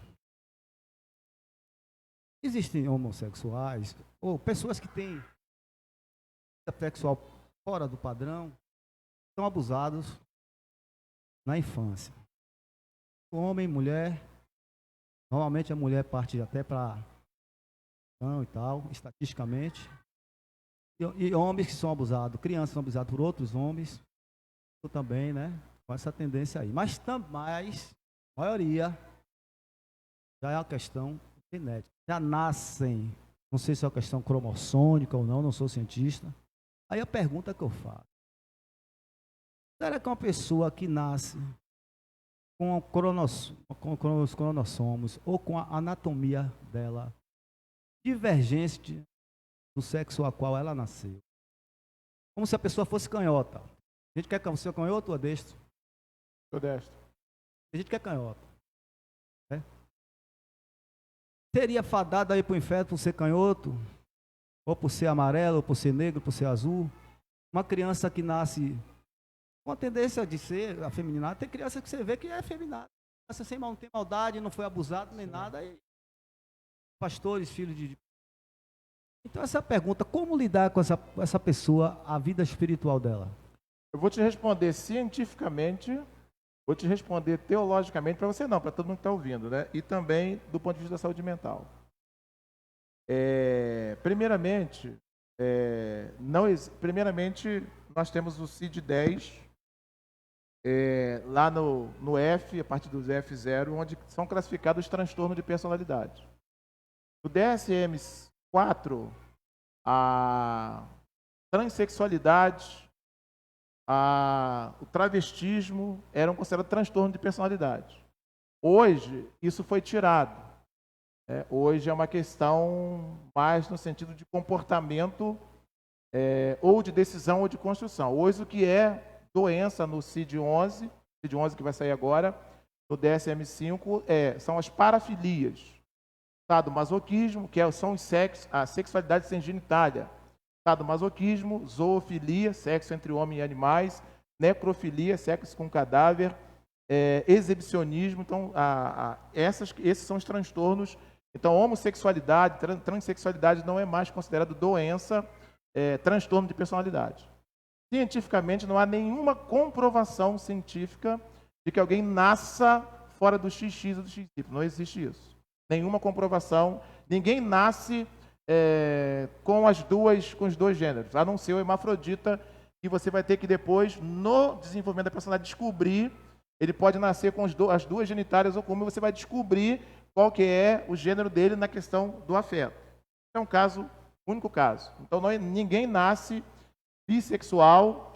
Existem homossexuais ou pessoas que têm vida sexual fora do padrão, são abusados na infância. Homem, mulher, normalmente a mulher parte até para e tal, estatisticamente. E homens que são abusados, crianças são abusadas por outros homens, também, né? Com essa tendência aí. Mas a maioria já é uma questão genética. Já nascem, não sei se é uma questão cromossômica ou não sou cientista. Aí a pergunta que eu faço: será que uma pessoa que nasce com os cromossomos ou com a anatomia dela divergente do sexo a qual ela nasceu, como se a pessoa fosse canhota? A gente quer que você é canhoto ou é destro? Sou destro. A gente quer canhoto. Né? Seria fadado aí para o inferno por ser canhoto? Ou por ser amarelo, ou por ser negro, por ser azul? Uma criança que nasce com a tendência de ser afeminada, tem criança que você vê que é afeminada. Criança sem não tem maldade, não foi abusado nem nada. E pastores, filhos de... Então essa pergunta, como lidar com essa pessoa, a vida espiritual dela? Eu vou te responder cientificamente, vou te responder teologicamente, para você não, para todo mundo que está ouvindo, né? E também do ponto de vista da saúde mental. Primeiramente, nós temos o CID-10, lá no F, a partir do F0, onde são classificados os transtornos de personalidade. No DSM-4, a transexualidade, o travestismo eram considerados transtorno de personalidade. Hoje, isso foi tirado. Hoje é uma questão mais no sentido de comportamento, ou de decisão ou de construção. Hoje, o que é doença no CID-11 que vai sair agora, no DSM-5, são as parafilias. Sadomasoquismo, que são a sexualidade sem genitália. Sadomasoquismo, zoofilia, sexo entre homem e animais, necrofilia, sexo com cadáver, exibicionismo. Então, esses são os transtornos. Então, homossexualidade, transexualidade não é mais considerado doença, transtorno de personalidade. Cientificamente, não há nenhuma comprovação científica de que alguém nasça fora do XX ou do XY. Não existe isso. Nenhuma comprovação. Ninguém nasce com os dois gêneros, a não ser o hermafrodita, que você vai ter que depois, no desenvolvimento da personalidade, descobrir. Ele pode nascer com as duas genitárias ou como, você vai descobrir qual que é o gênero dele na questão do afeto. É um caso, único caso. Então, ninguém nasce bissexual,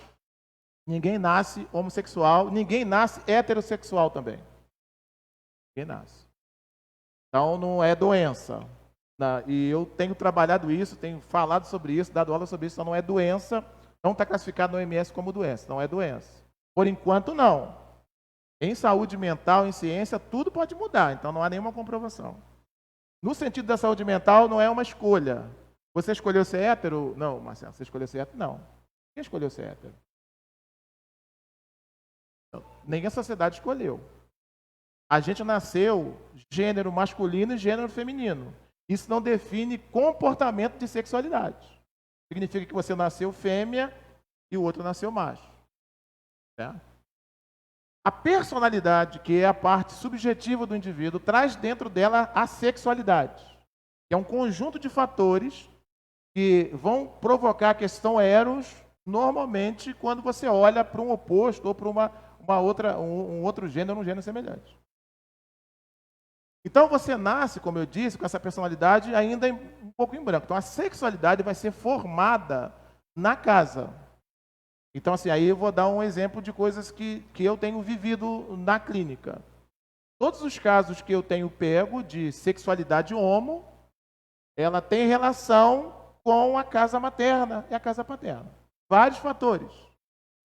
ninguém nasce homossexual, ninguém nasce heterossexual também. Ninguém nasce. Então, não é doença. E eu tenho trabalhado isso, tenho falado sobre isso, dado aula sobre isso, então não é doença, não está classificado no OMS como doença, não é doença. Por enquanto, não. Em saúde mental, em ciência, tudo pode mudar, então não há nenhuma comprovação. No sentido da saúde mental, não é uma escolha. Você escolheu ser hétero? Não, Marcelo, você escolheu ser hétero? Não. Quem escolheu ser hétero? Não, nem a sociedade escolheu. A gente nasceu gênero masculino e gênero feminino. Isso não define comportamento de sexualidade. Significa que você nasceu fêmea e o outro nasceu macho. Certo? A personalidade, que é a parte subjetiva do indivíduo, traz dentro dela a sexualidade, que é um conjunto de fatores que vão provocar a questão eros, normalmente, quando você olha para um oposto ou para um outro gênero, um gênero semelhante. Então você nasce, como eu disse, com essa personalidade ainda um pouco em branco. Então a sexualidade vai ser formada na casa. Então, assim, aí eu vou dar um exemplo de coisas que eu tenho vivido na clínica. Todos os casos que eu tenho pego de sexualidade homo, ela tem relação com a casa materna e a casa paterna. Vários fatores.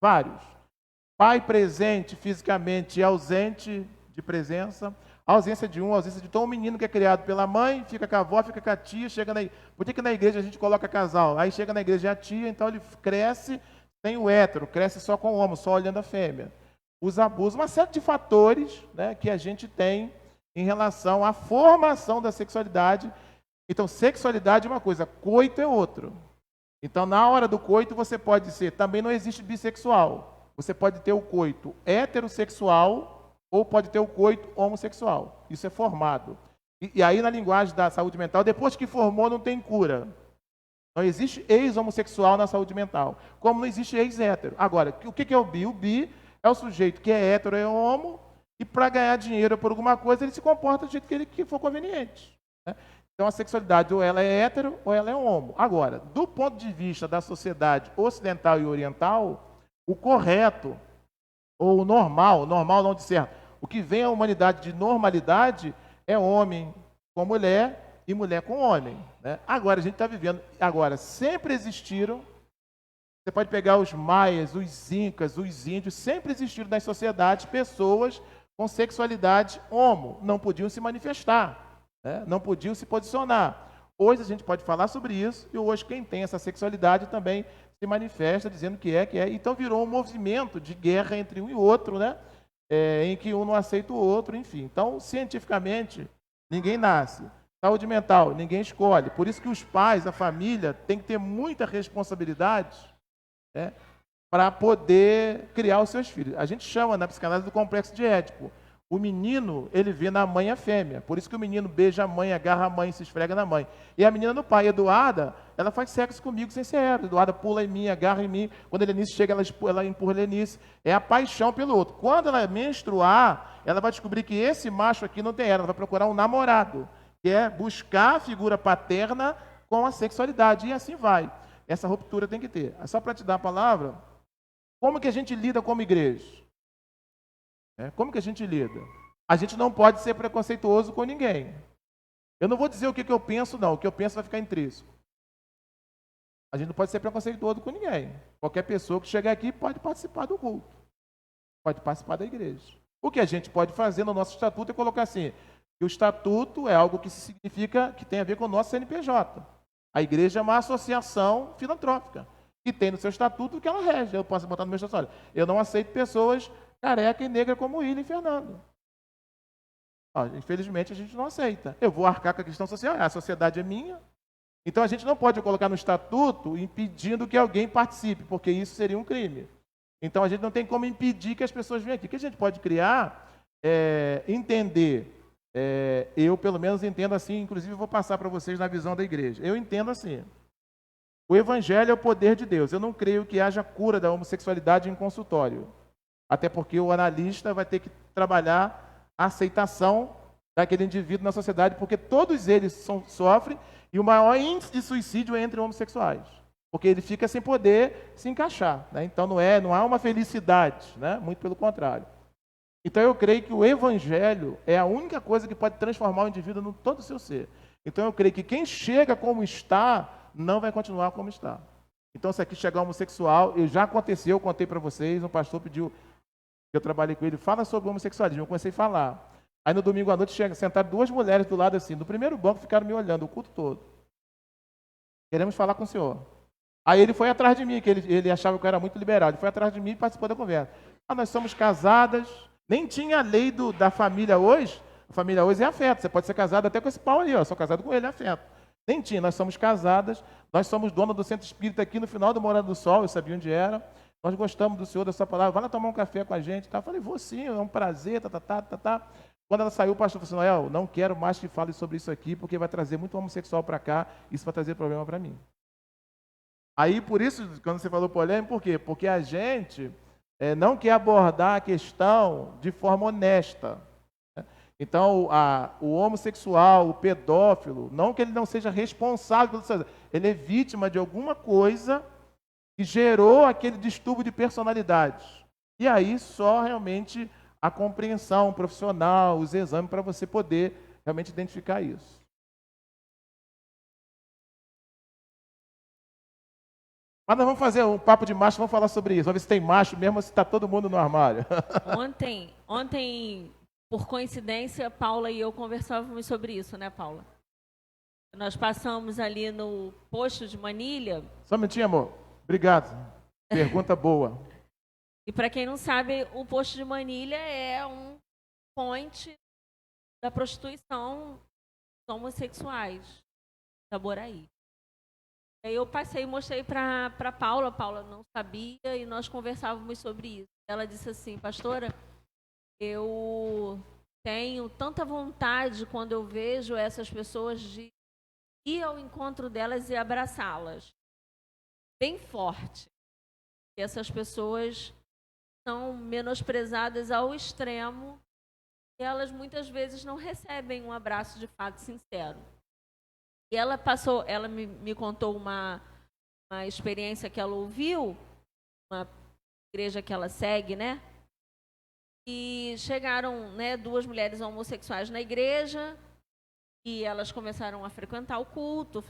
Vários. Pai presente fisicamente e ausente de presença. Ausência de um, ausência de outro. Um menino que é criado pela mãe, fica com a avó, fica com a tia, chega na... Por que na igreja a gente coloca casal? Aí chega na igreja a tia, então ele cresce... Tem o hétero, cresce só com o homem, só olhando a fêmea. Os abusos, uma série de fatores, né, que a gente tem em relação à formação da sexualidade. Então, sexualidade é uma coisa, coito é outro. Então, na hora do coito, você pode ser, também não existe bissexual. Você pode ter o coito heterossexual ou pode ter o coito homossexual. Isso é formado. E aí, na linguagem da saúde mental, depois que formou, não tem cura. Não existe ex-homossexual na saúde mental, como não existe ex-hétero. Agora, o que é o bi? O bi é o sujeito que é hétero, é homo, e para ganhar dinheiro por alguma coisa, ele se comporta do jeito que for conveniente. Né? Então, a sexualidade ou ela é hétero ou ela é homo. Agora, do ponto de vista da sociedade ocidental e oriental, o correto, ou o normal não de certo, o que vem à humanidade de normalidade é homem com mulher, e mulher com homem. Né? Agora, a gente está vivendo... Agora, sempre existiram... Você pode pegar os maias, os incas, os índios, sempre existiram nas sociedades pessoas com sexualidade homo. Não podiam se manifestar, né? Não podiam se posicionar. Hoje a gente pode falar sobre isso, e hoje quem tem essa sexualidade também se manifesta dizendo que é. Então virou um movimento de guerra entre um e outro, né? Em que um não aceita o outro, enfim. Então, cientificamente, ninguém nasce. Saúde mental, ninguém escolhe. Por isso que os pais, a família, tem que ter muita responsabilidade, né, para poder criar os seus filhos. A gente chama na psicanálise do complexo de Édipo. O menino, ele vê na mãe a fêmea. Por isso que o menino beija a mãe, agarra a mãe, se esfrega na mãe. E a menina no pai. Eduarda, ela faz sexo comigo sem ser hétero. Eduarda pula em mim, agarra em mim. Quando a Lenice chega, ela empurra a Lenice. É a paixão pelo outro. Quando ela menstruar, ela vai descobrir que esse macho aqui não tem ela vai procurar um namorado, que é buscar a figura paterna com a sexualidade, e assim vai. Essa ruptura tem que ter. Só para te dar a palavra, como que a gente lida como igreja? Como que a gente lida? A gente não pode ser preconceituoso com ninguém. Eu não vou dizer o que eu penso, não. O que eu penso vai ficar intrínseco. A gente não pode ser preconceituoso com ninguém. Qualquer pessoa que chegar aqui pode participar do culto. Pode participar da igreja. O que a gente pode fazer no nosso estatuto é colocar assim... que o estatuto é algo que significa que tem a ver com o nosso CNPJ. A igreja é uma associação filantrópica, que tem no seu estatuto que ela rege. Eu posso botar no meu estatuto, olha, eu não aceito pessoas careca e negra como William e Fernando. Infelizmente, a gente não aceita. Eu vou arcar com a questão social, a sociedade é minha. Então, a gente não pode colocar no estatuto impedindo que alguém participe, porque isso seria um crime. Então, a gente não tem como impedir que as pessoas venham aqui. O que a gente pode criar é entender... eu, pelo menos, entendo assim, inclusive vou passar para vocês na visão da igreja. Eu entendo assim. O evangelho é o poder de Deus. Eu não creio que haja cura da homossexualidade em consultório. Até porque o analista vai ter que trabalhar a aceitação daquele indivíduo na sociedade, porque todos eles sofrem, e o maior índice de suicídio é entre homossexuais. Porque ele fica sem poder se encaixar. Né? Então não há uma felicidade, né? Muito pelo contrário. Então, eu creio que o evangelho é a única coisa que pode transformar o indivíduo no todo o seu ser. Então, eu creio que quem chega como está, não vai continuar como está. Então, se aqui chegar homossexual, já aconteceu, eu contei para vocês, um pastor pediu, que eu trabalhei com ele, fala sobre homossexualismo, eu comecei a falar. Aí no domingo à noite sentaram 2 mulheres do lado assim, do primeiro banco, ficaram me olhando o culto todo. Queremos falar com o senhor. Aí ele foi atrás de mim, que ele achava que eu era muito liberal, ele foi atrás de mim e participou da conversa. Nós somos casadas, nem tinha a lei da família hoje, a família hoje é afeto, você pode ser casado até com esse pau ali, ó, sou casado com ele, é afeto. Nem tinha, nós somos casadas, nós somos donos do centro espírita aqui no final do Morada do Sol, eu sabia onde era, nós gostamos do senhor, da sua palavra, vai lá tomar um café com a gente. Tá? Eu falei, vou sim, é um prazer, tá. Quando ela saiu, o pastor falou assim, Noel, não quero mais que fale sobre isso aqui, porque vai trazer muito homossexual para cá, isso vai trazer problema para mim. Aí, por isso, quando você falou polêmico, por quê? Porque a gente não quer abordar a questão de forma honesta. Né? Então, o homossexual, o pedófilo, não que ele não seja responsável, ele é vítima de alguma coisa que gerou aquele distúrbio de personalidade. E aí, só realmente a compreensão profissional, os exames, para você poder realmente identificar isso. Mas nós vamos fazer um papo de macho, vamos falar sobre isso. Vamos ver se tem macho mesmo ou se está todo mundo no armário. Ontem, por coincidência, Paula e eu conversávamos sobre isso, né, Paula? Nós passamos ali no posto de Manilha. Só um minutinho, amor. Obrigado. Pergunta boa. E para quem não sabe, o posto de Manilha é um point da prostituição dos homossexuais, da Boraí. Aí eu passei e mostrei para Paula, não sabia, e nós conversávamos sobre isso. Ela disse assim, pastora, eu tenho tanta vontade quando eu vejo essas pessoas de ir ao encontro delas e abraçá-las. Bem forte. E essas pessoas são menosprezadas ao extremo e elas muitas vezes não recebem um abraço de fato sincero. E ela me contou uma experiência que ela ouviu, uma igreja que ela segue, né? E chegaram, né, 2 mulheres homossexuais na igreja e elas começaram a frequentar o culto,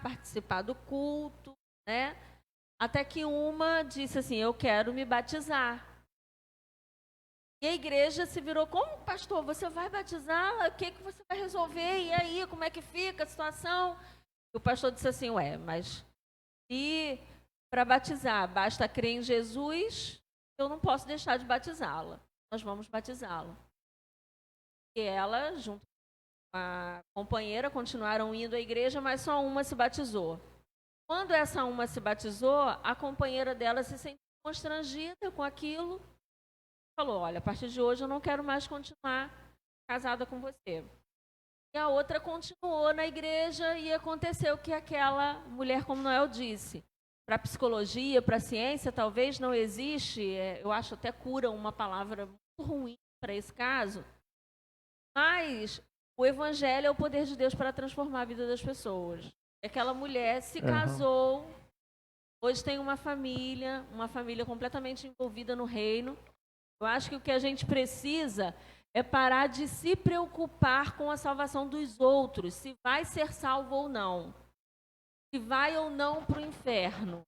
participar do culto, né? Até que uma disse assim, eu quero me batizar. E a igreja se virou, como, pastor, você vai batizar? O que você vai resolver? E aí, como é que fica a situação? E o pastor disse assim, mas se para batizar basta crer em Jesus, eu não posso deixar de batizá-la. Nós vamos batizá-la. E ela, junto com a companheira, continuaram indo à igreja, mas só uma se batizou. Quando essa uma se batizou, a companheira dela se sentiu constrangida com aquilo. Falou, olha, a partir de hoje eu não quero mais continuar casada com você. E a outra continuou na igreja e aconteceu que aquela mulher, como Noel disse, para a psicologia, para a ciência, talvez não existe, eu acho até cura uma palavra muito ruim para esse caso, mas o evangelho é o poder de Deus para transformar a vida das pessoas. Aquela mulher se casou, hoje tem uma família completamente envolvida no reino. Eu acho que o que a gente precisa é parar de se preocupar com a salvação dos outros, se vai ser salvo ou não, se vai ou não para o inferno.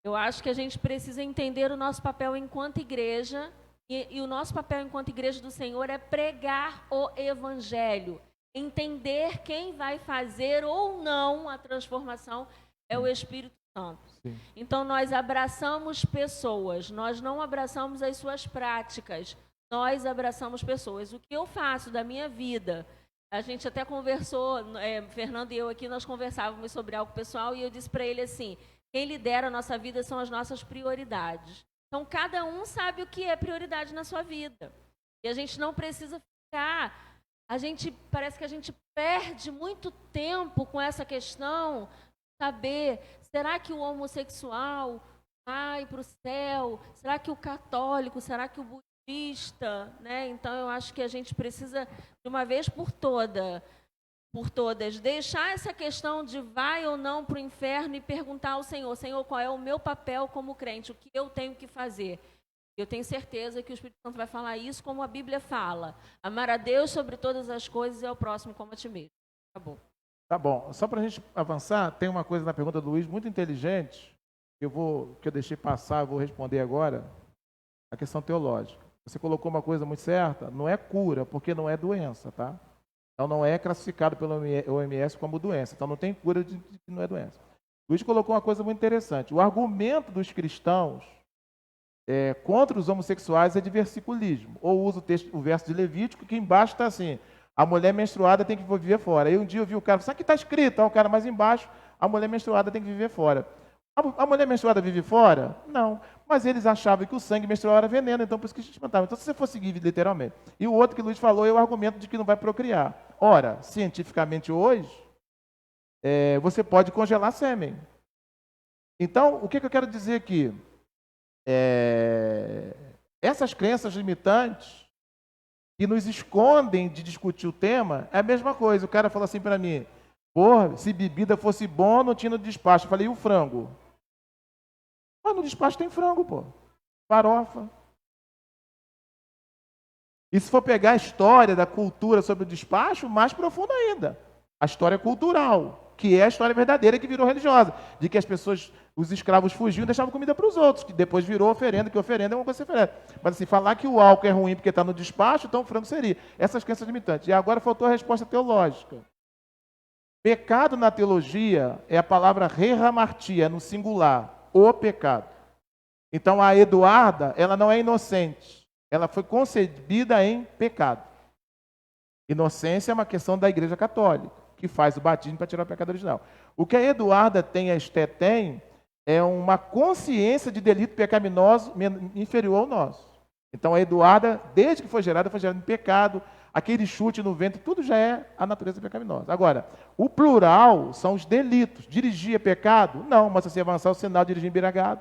Eu acho que a gente precisa entender o nosso papel enquanto igreja, e o nosso papel enquanto igreja do Senhor é pregar o evangelho. Entender quem vai fazer ou não a transformação é o Espírito Santo. Sim. Então, nós abraçamos pessoas, nós não abraçamos as suas práticas, nós abraçamos pessoas. O que eu faço da minha vida, a gente até conversou, Fernando e eu aqui, nós conversávamos sobre algo pessoal e eu disse para ele assim, quem lidera a nossa vida são as nossas prioridades. Então, cada um sabe o que é prioridade na sua vida. E a gente não precisa ficar... Parece que a gente perde muito tempo com essa questão, saber, será que o homossexual vai para o céu? Será que o católico? Será que o budista? Né? Então, eu acho que a gente precisa, de uma vez por todas, deixar essa questão de vai ou não para o inferno e perguntar ao Senhor, Senhor, qual é o meu papel como crente? O que eu tenho que fazer? Eu tenho certeza que o Espírito Santo vai falar isso como a Bíblia fala. Amar a Deus sobre todas as coisas e ao próximo como a ti mesmo. Acabou. Tá bom. Só para a gente avançar, tem uma coisa na pergunta do Luiz muito inteligente. que eu deixei passar, eu vou responder agora, a questão teológica. Você colocou uma coisa muito certa, não é cura, porque não é doença, tá? Então não é classificado pelo OMS como doença, então não tem cura de que não é doença. Luiz colocou uma coisa muito interessante. O argumento dos cristãos contra os homossexuais é de versiculismo, ou usa o verso de Levítico, que embaixo está assim, a mulher menstruada tem que viver fora. Aí um dia eu vi o cara, sabe que está escrito, o cara mais embaixo, a mulher menstruada tem que viver fora. A mulher menstruada vive fora? Não. Mas eles achavam que o sangue menstrual era veneno, então por isso que a gente espantavam. Então se você for seguir literalmente. E o outro que o Luiz falou é o argumento de que não vai procriar. Ora, cientificamente hoje, você pode congelar sêmen. Então, o que eu quero dizer aqui? Essas crenças limitantes que nos escondem de discutir o tema, é a mesma coisa. O cara falou assim para mim, porra, se bebida fosse bom, não tinha no despacho. Eu falei, e o frango? Mas no despacho tem frango, pô. Farofa. E se for pegar a história da cultura sobre o despacho, mais profunda ainda. A história cultural, que é a história verdadeira que virou religiosa. De que as pessoas, os escravos fugiam e deixavam comida para os outros, que depois virou oferenda, que oferenda é uma coisa diferente. Mas assim, falar que o álcool é ruim porque está no despacho, então o frango seria. Essas crenças limitantes. E agora faltou a resposta teológica. Pecado na teologia é a palavra rehamartia, no singular, o pecado. Então a Eduarda, ela não é inocente, ela foi concebida em pecado. Inocência é uma questão da Igreja Católica, que faz o batismo para tirar o pecado original. O que a Eduarda tem, a Esté tem, é uma consciência de delito pecaminoso inferior ao nosso. Então a Eduarda, desde que foi gerada em pecado, aquele chute no ventre, tudo já é a natureza pecaminosa. Agora, o plural são os delitos. Dirigir é pecado? Não, mas se você avançar o sinal, dirigir embriagado.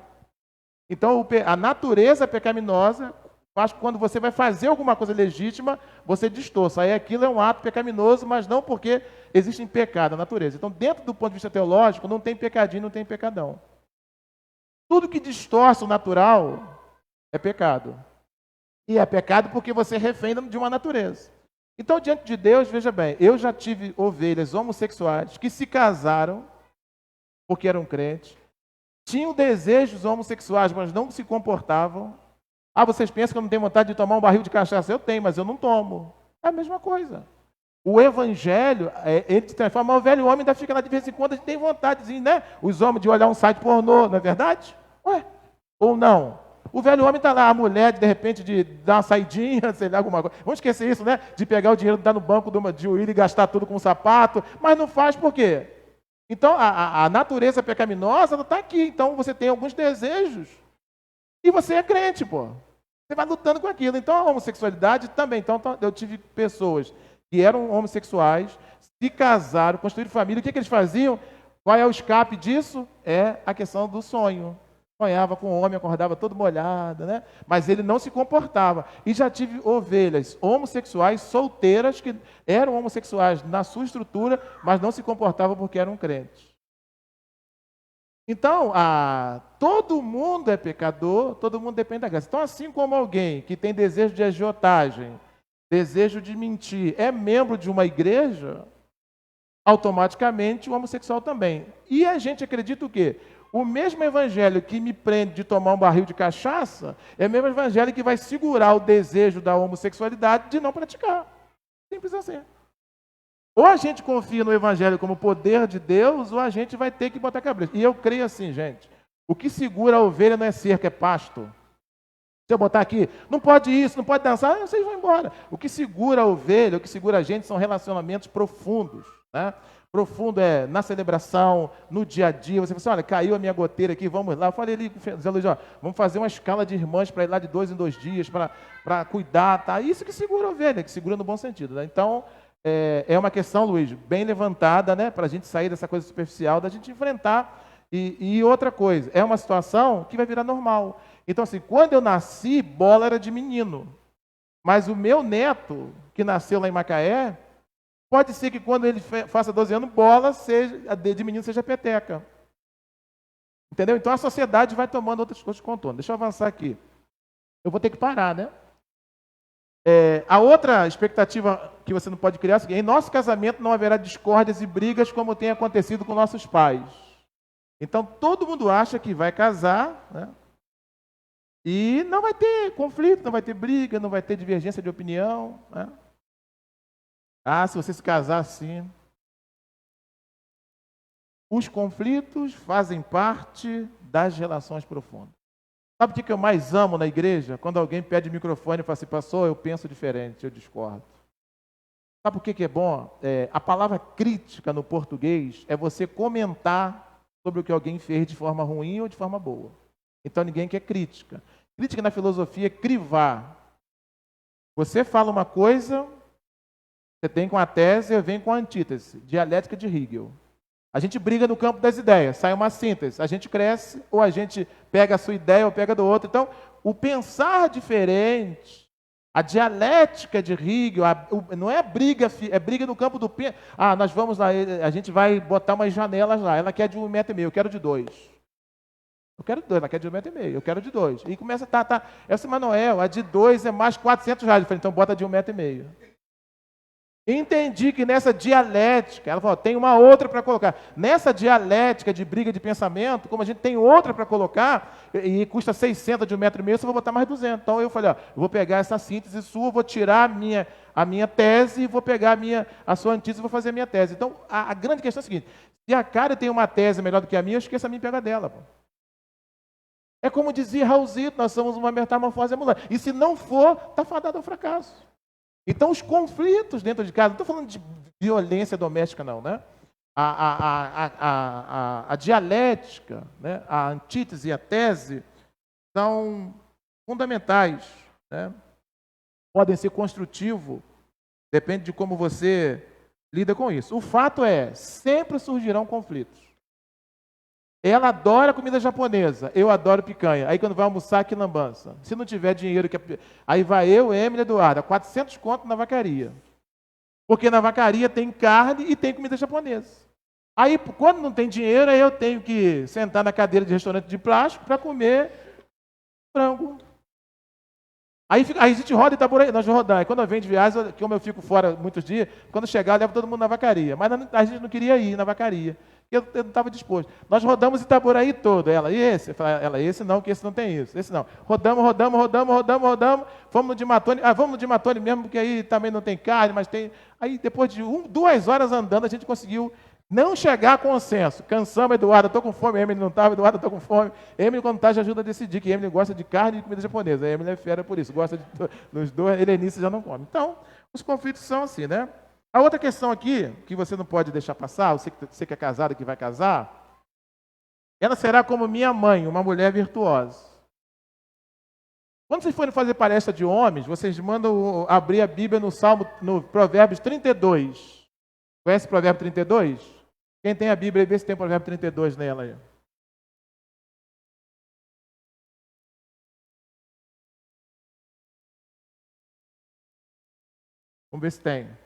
Então, a natureza pecaminosa faz que quando você vai fazer alguma coisa legítima, você distorça. Aí aquilo é um ato pecaminoso, mas não porque existe pecado na natureza. Então, dentro do ponto de vista teológico, não tem pecadinho, não tem pecadão. Tudo que distorce o natural é pecado. E é pecado porque você é refém de uma natureza. Então, diante de Deus, veja bem, eu já tive ovelhas homossexuais que se casaram porque eram crentes, tinham desejos homossexuais, mas não se comportavam. Ah, vocês pensam que eu não tenho vontade de tomar um barril de cachaça? Eu tenho, mas eu não tomo. É a mesma coisa. O evangelho, ele se transforma, o velho homem ainda fica lá de vez em quando, a gente tem vontade, né? Os homens de olhar um site pornô, não é verdade? Ué, ou não? O velho homem está lá, a mulher, de repente, de dar uma saidinha, sei lá, alguma coisa. Vamos esquecer isso, né? De pegar o dinheiro, dar no banco de Willy e gastar tudo com sapato, mas não faz por quê? Então, a natureza pecaminosa não está aqui. Então, você tem alguns desejos e você é crente, pô. Você vai lutando com aquilo. Então, a homossexualidade também. Então, eu tive pessoas que eram homossexuais, se casaram, construíram família. O que eles faziam? Qual é o escape disso? É a questão do sonho. Sonhava com um homem, acordava todo molhado, né? Mas ele não se comportava. E já tive ovelhas homossexuais, solteiras, que eram homossexuais na sua estrutura, mas não se comportavam porque eram crentes. Então, todo mundo é pecador, todo mundo depende da graça. Então, assim como alguém que tem desejo de agiotagem, desejo de mentir, é membro de uma igreja, automaticamente o homossexual também. E a gente acredita o quê? O mesmo evangelho que me prende de tomar um barril de cachaça é o mesmo evangelho que vai segurar o desejo da homossexualidade de não praticar. Simples assim. Ou a gente confia no evangelho como poder de Deus, ou a gente vai ter que botar a cabeça. E eu creio assim, gente, o que segura a ovelha não é cerca, é pasto. Se eu botar aqui, não pode isso, não pode dançar, vocês vão embora. O que segura a ovelha, o que segura a gente são relacionamentos profundos, né? Profundo é na celebração, no dia a dia. Você fala assim, olha, caiu a minha goteira aqui, vamos lá. Eu falei ali com o Zé Luiz, ó, vamos fazer uma escala de irmãs para ir lá de 2 em 2 dias, para cuidar, tá? Isso que segura a ovelha, que segura no bom sentido, né? Então, é uma questão, Luiz, bem levantada, né? Para a gente sair dessa coisa superficial, da gente enfrentar. E outra coisa, é uma situação que vai virar normal. Então, assim, quando eu nasci, bola era de menino. Mas o meu neto, que nasceu lá em Macaé, pode ser que quando ele faça 12 anos, bola de menino seja peteca. Entendeu? Então a sociedade vai tomando outras coisas de contorno. Deixa eu avançar aqui. Eu vou ter que parar, né? A outra expectativa que você não pode criar é a seguinte: em nosso casamento não haverá discórdias e brigas como tem acontecido com nossos pais. Então, todo mundo acha que vai casar, né? E não vai ter conflito, não vai ter briga, não vai ter divergência de opinião, né? Ah, se você se casar assim. Os conflitos fazem parte das relações profundas. Sabe o que eu mais amo na igreja? Quando alguém pede microfone e fala assim, pastor, eu penso diferente, eu discordo. Sabe por que é bom? A palavra crítica no português é você comentar sobre o que alguém fez de forma ruim ou de forma boa. Então ninguém quer crítica. Crítica na filosofia é crivar. Você fala uma coisa, você tem com a tese, eu venho com a antítese. Dialética de Hegel. A gente briga no campo das ideias, sai uma síntese. A gente cresce, ou a gente pega a sua ideia ou pega do outro. Então, o pensar diferente, a dialética de Hegel, não é briga, é briga no campo do... Ah, nós vamos lá, a gente vai botar umas janelas lá. Ela quer de 1,5 metro, eu quero de 2. Eu quero de 2, ela quer de 1,5 metro, eu quero de 2. E começa, tá. Essa Manuel, a de 2 é mais R$400. Eu falei, então bota de 1,5 metro. Entendi que nessa dialética, ela falou, tem uma outra para colocar. Nessa dialética de briga de pensamento, como a gente tem outra para colocar, e custa 600 de 1,5 metro, eu vou botar mais 200. Então eu falei, eu vou pegar essa síntese sua, vou tirar a minha tese, vou pegar a sua antítese e vou fazer a minha tese. Então, a grande questão é a seguinte, se a Karen tem uma tese melhor do que a minha, eu esqueço a minha e pego a dela. Pô. É como dizia Raulzito, nós somos uma metamorfose ambulante. E se não for, está fadado ao fracasso. Então, os conflitos dentro de casa, não estou falando de violência doméstica, não, né? A dialética, né? A antítese e a tese são fundamentais, né? Podem ser construtivos, depende de como você lida com isso. O fato é, sempre surgirão conflitos. Ela adora comida japonesa, eu adoro picanha. Aí quando vai almoçar, que lambança. Se não tiver dinheiro, aí vai eu, Emily e Eduardo, 400 conto na vacaria. Porque na vacaria tem carne e tem comida japonesa. Aí quando não tem dinheiro, aí eu tenho que sentar na cadeira de restaurante de plástico para comer frango. Aí a gente roda Itaboraí, nós rodamos. Aí quando eu venho de viagem, como eu fico fora muitos dias, quando chegar eu levo todo mundo na vacaria. Mas a gente não queria ir na vacaria. Eu não estava disposto. Nós rodamos Itaboraí todo. Ela, e esse? Eu falei, ela, esse não, que esse não tem isso. Esse não. Rodamos. Fomos no de Matone. Vamos no de Matone mesmo, porque aí também não tem carne, mas tem... Aí depois de 2 horas andando, a gente conseguiu não chegar a consenso. Cansamos, Eduardo, estou com fome. Emily não estava, Eduardo, estou com fome. Emily, quando está, já ajuda a decidir, que Emily gosta de carne e de comida japonesa. A Emily é fera por isso, gosta dos dois, Helenice já não come. Então, os conflitos são assim, né? A outra questão aqui, que você não pode deixar passar, você que é casado, que vai casar, ela será como minha mãe, uma mulher virtuosa. Quando vocês forem fazer palestra de homens, vocês mandam abrir a Bíblia no Provérbios 32. Conhece o Provérbio 32? Quem tem a Bíblia, vê se tem o Provérbio 32 nela aí. Vamos ver se tem.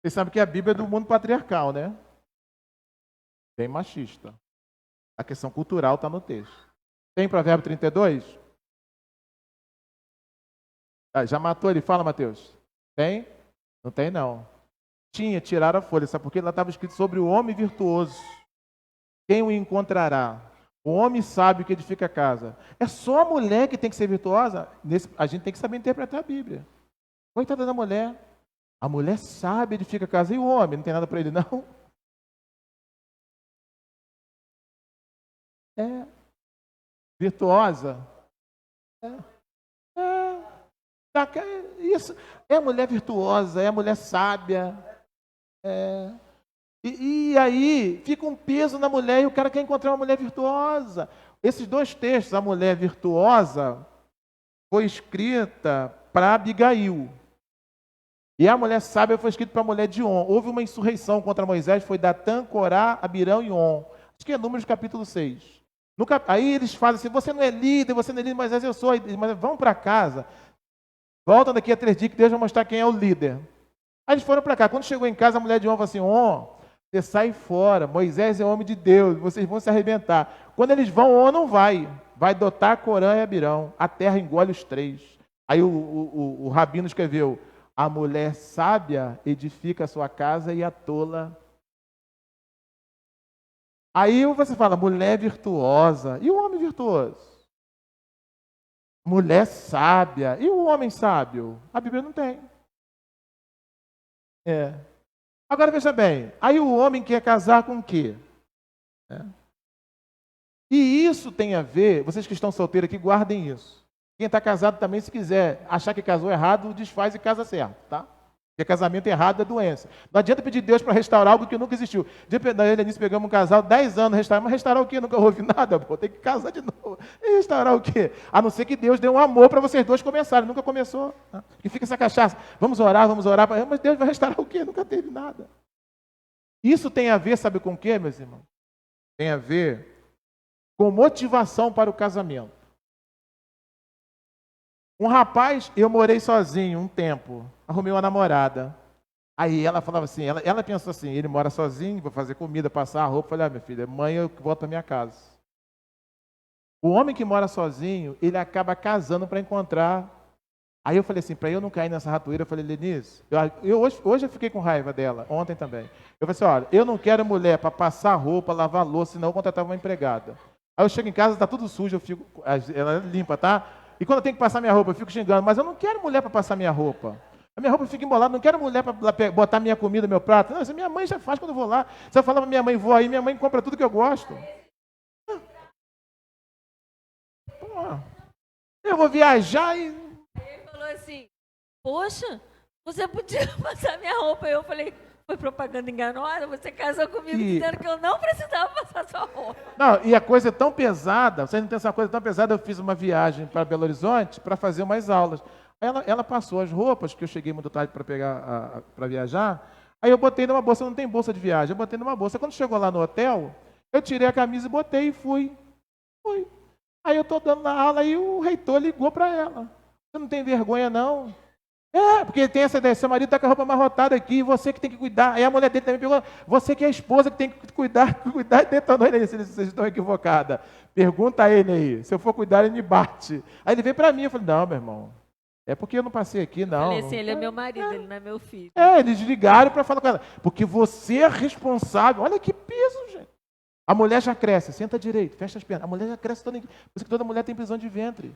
Vocês sabem que a Bíblia é do mundo patriarcal, né? Bem machista. A questão cultural está no texto. Tem Provérbio 32? Já matou ele? Fala, Mateus. Tem? Não tem, não. Tinha, tiraram a folha. Sabe por quê? Lá estava escrito sobre o homem virtuoso. Quem o encontrará? O homem sábio que edifica a casa. É só a mulher que tem que ser virtuosa? A gente tem que saber interpretar a Bíblia. Coitada da mulher. A mulher sabe edifica a casa. E o homem? Não tem nada para ele, não? É. Virtuosa? Isso. É a mulher virtuosa, é a mulher sábia. É. E aí fica um peso na mulher e o cara quer encontrar uma mulher virtuosa. Esses 2 textos, a mulher virtuosa, foi escrita para Abigail. E a mulher sábia foi escrita para a mulher de On. Houve uma insurreição contra Moisés, foi Datã, Corá, Abirão e On. Acho que é Números capítulo 6. Aí eles fazem assim, você não é líder, Moisés, eu sou. Mas vão para casa, voltam daqui a 3 dias que Deus vai mostrar quem é o líder. Aí eles foram para cá. Quando chegou em casa, a mulher de On falou assim, Você sai fora. Moisés é homem de Deus, vocês vão se arrebentar. Quando eles vão, ou não vai. Vai Dotá, Corã e Abirão. A terra engole os três. Aí o rabino escreveu: a mulher sábia edifica a sua casa e a tola. Aí você fala, mulher virtuosa. E o homem virtuoso? Mulher sábia. E o homem sábio? A Bíblia não tem. Agora veja bem, aí o homem quer casar com o quê? E isso tem a ver, vocês que estão solteiros aqui, guardem isso. Quem está casado também, se quiser achar que casou errado, desfaz e casa certo, tá? Porque casamento errado é doença. Não adianta pedir Deus para restaurar algo que nunca existiu. Da Helenice pegamos um casal, 10 anos restaurar, mas restaurar o quê? Nunca houve nada, pô. Tem que casar de novo. E restaurar o quê? A não ser que Deus dê um amor para vocês dois começarem. Nunca começou. Né? E fica essa cachaça. Vamos orar. Mas Deus vai restaurar o quê? Nunca teve nada. Isso tem a ver, sabe com o quê, meus irmãos? Tem a ver com motivação para o casamento. Um rapaz, eu morei sozinho um tempo, arrumei uma namorada. Aí ela falava assim, ela pensou assim, ele mora sozinho, vou fazer comida, passar a roupa. Falei, minha filha, mãe, eu volto para minha casa. O homem que mora sozinho, ele acaba casando para encontrar. Aí eu falei assim, para eu não cair nessa ratoeira, eu falei, Lenice, hoje eu fiquei com raiva dela, ontem também. Eu falei assim, olha, eu não quero mulher para passar roupa, lavar louça, senão eu contratava uma empregada. Aí eu chego em casa, está tudo sujo, ela limpa, tá? E quando eu tenho que passar minha roupa, eu fico xingando, mas eu não quero mulher para passar minha roupa. A minha roupa fica embolada, não quero mulher para botar minha comida, meu prato. Não, isso minha mãe já faz quando eu vou lá. Se eu falar para minha mãe, vou aí, minha mãe compra tudo que eu gosto. Eu vou viajar e... Ele falou assim, poxa, você podia passar minha roupa. Eu falei, foi propaganda enganosa, você casou comigo dizendo que eu não precisava passar sua roupa. Não, e a coisa é tão pesada, vocês não tem essa coisa tão pesada, eu fiz uma viagem para Belo Horizonte para fazer umas aulas. Ela passou as roupas, que eu cheguei muito tarde para pegar para viajar, aí eu botei numa bolsa, não tem bolsa de viagem, eu botei numa bolsa. Quando chegou lá no hotel, eu tirei a camisa e botei e fui. Aí eu estou dando na aula e o reitor ligou para ela. Você não tem vergonha, não? Porque tem essa ideia, seu marido está com a roupa amarrotada aqui, você que tem que cuidar. Aí a mulher dele também pegou, você que é a esposa que tem que cuidar e detonou ele aí, vocês estão equivocadas. Pergunta a ele aí, se eu for cuidar, ele me bate. Aí ele veio para mim, eu falei, não, meu irmão, é porque eu não passei aqui, não. Eu falei assim, ele é meu marido, ele não é meu filho. Eles ligaram para falar com ela, porque você é responsável. Olha que peso, gente. A mulher já cresce, senta direito, fecha as pernas. A mulher já cresce toda. Por isso que toda mulher tem prisão de ventre.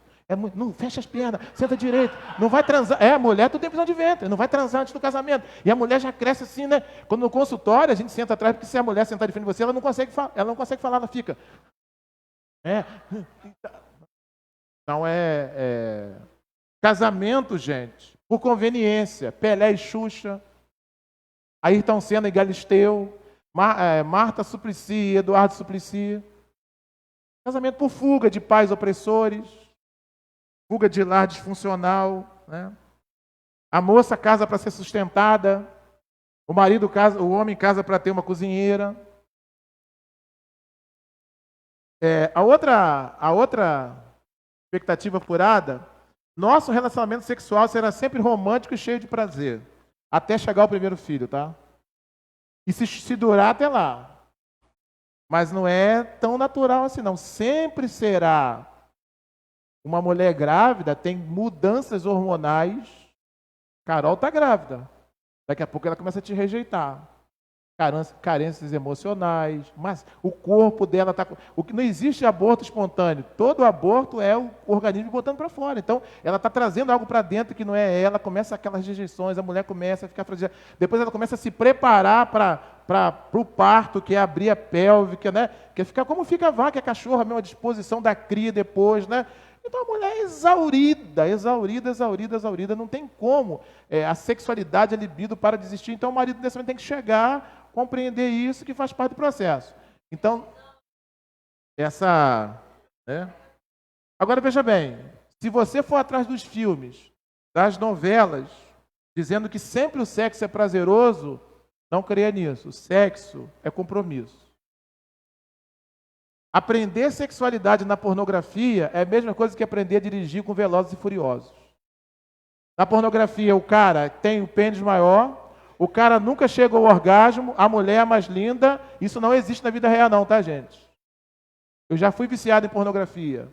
Não, fecha as pernas, senta direito. Não vai transar. A mulher tu tem prisão de ventre, não vai transar antes do casamento. E a mulher já cresce assim, né? Quando no consultório a gente senta atrás, porque se a mulher sentar de frente de você, ela não consegue falar, ela fica. Então casamento, gente, por conveniência. Pelé e Xuxa, Ayrton Senna e Galisteu. Marta Suplicy, Eduardo Suplicy. Casamento por fuga de pais opressores, fuga de lar disfuncional, né? A moça casa para ser sustentada, o homem casa para ter uma cozinheira. A outra expectativa furada, nosso relacionamento sexual será sempre romântico e cheio de prazer, até chegar ao primeiro filho, tá? E se durar até lá. Mas não é tão natural assim, não. Sempre será. Uma mulher grávida tem mudanças hormonais. Carol está grávida. Daqui a pouco ela começa a te rejeitar. Carências emocionais. Mas o corpo dela está... Não existe aborto espontâneo. Todo aborto é o organismo botando para fora. Então, ela está trazendo algo para dentro que não é ela. Começa aquelas rejeições. A mulher começa a ficar fragil. Depois ela começa a se preparar para o parto, que é abrir a pélvica, né? Que é ficar como fica a vaca, a cachorra, a mesma disposição da cria depois, né? Então a mulher é exaurida. Não tem como. A sexualidade, a libido para desistir. Então o marido nesse momento tem que chegar, compreender isso, que faz parte do processo. Então, Agora veja bem, se você for atrás dos filmes, das novelas, dizendo que sempre o sexo é prazeroso, não creia nisso. O sexo é compromisso. Aprender sexualidade na pornografia é a mesma coisa que aprender a dirigir com Velozes e Furiosos. Na pornografia, o cara tem o pênis maior, o cara nunca chega ao orgasmo, a mulher é mais linda. Isso não existe na vida real não, tá, gente? Eu já fui viciado em pornografia.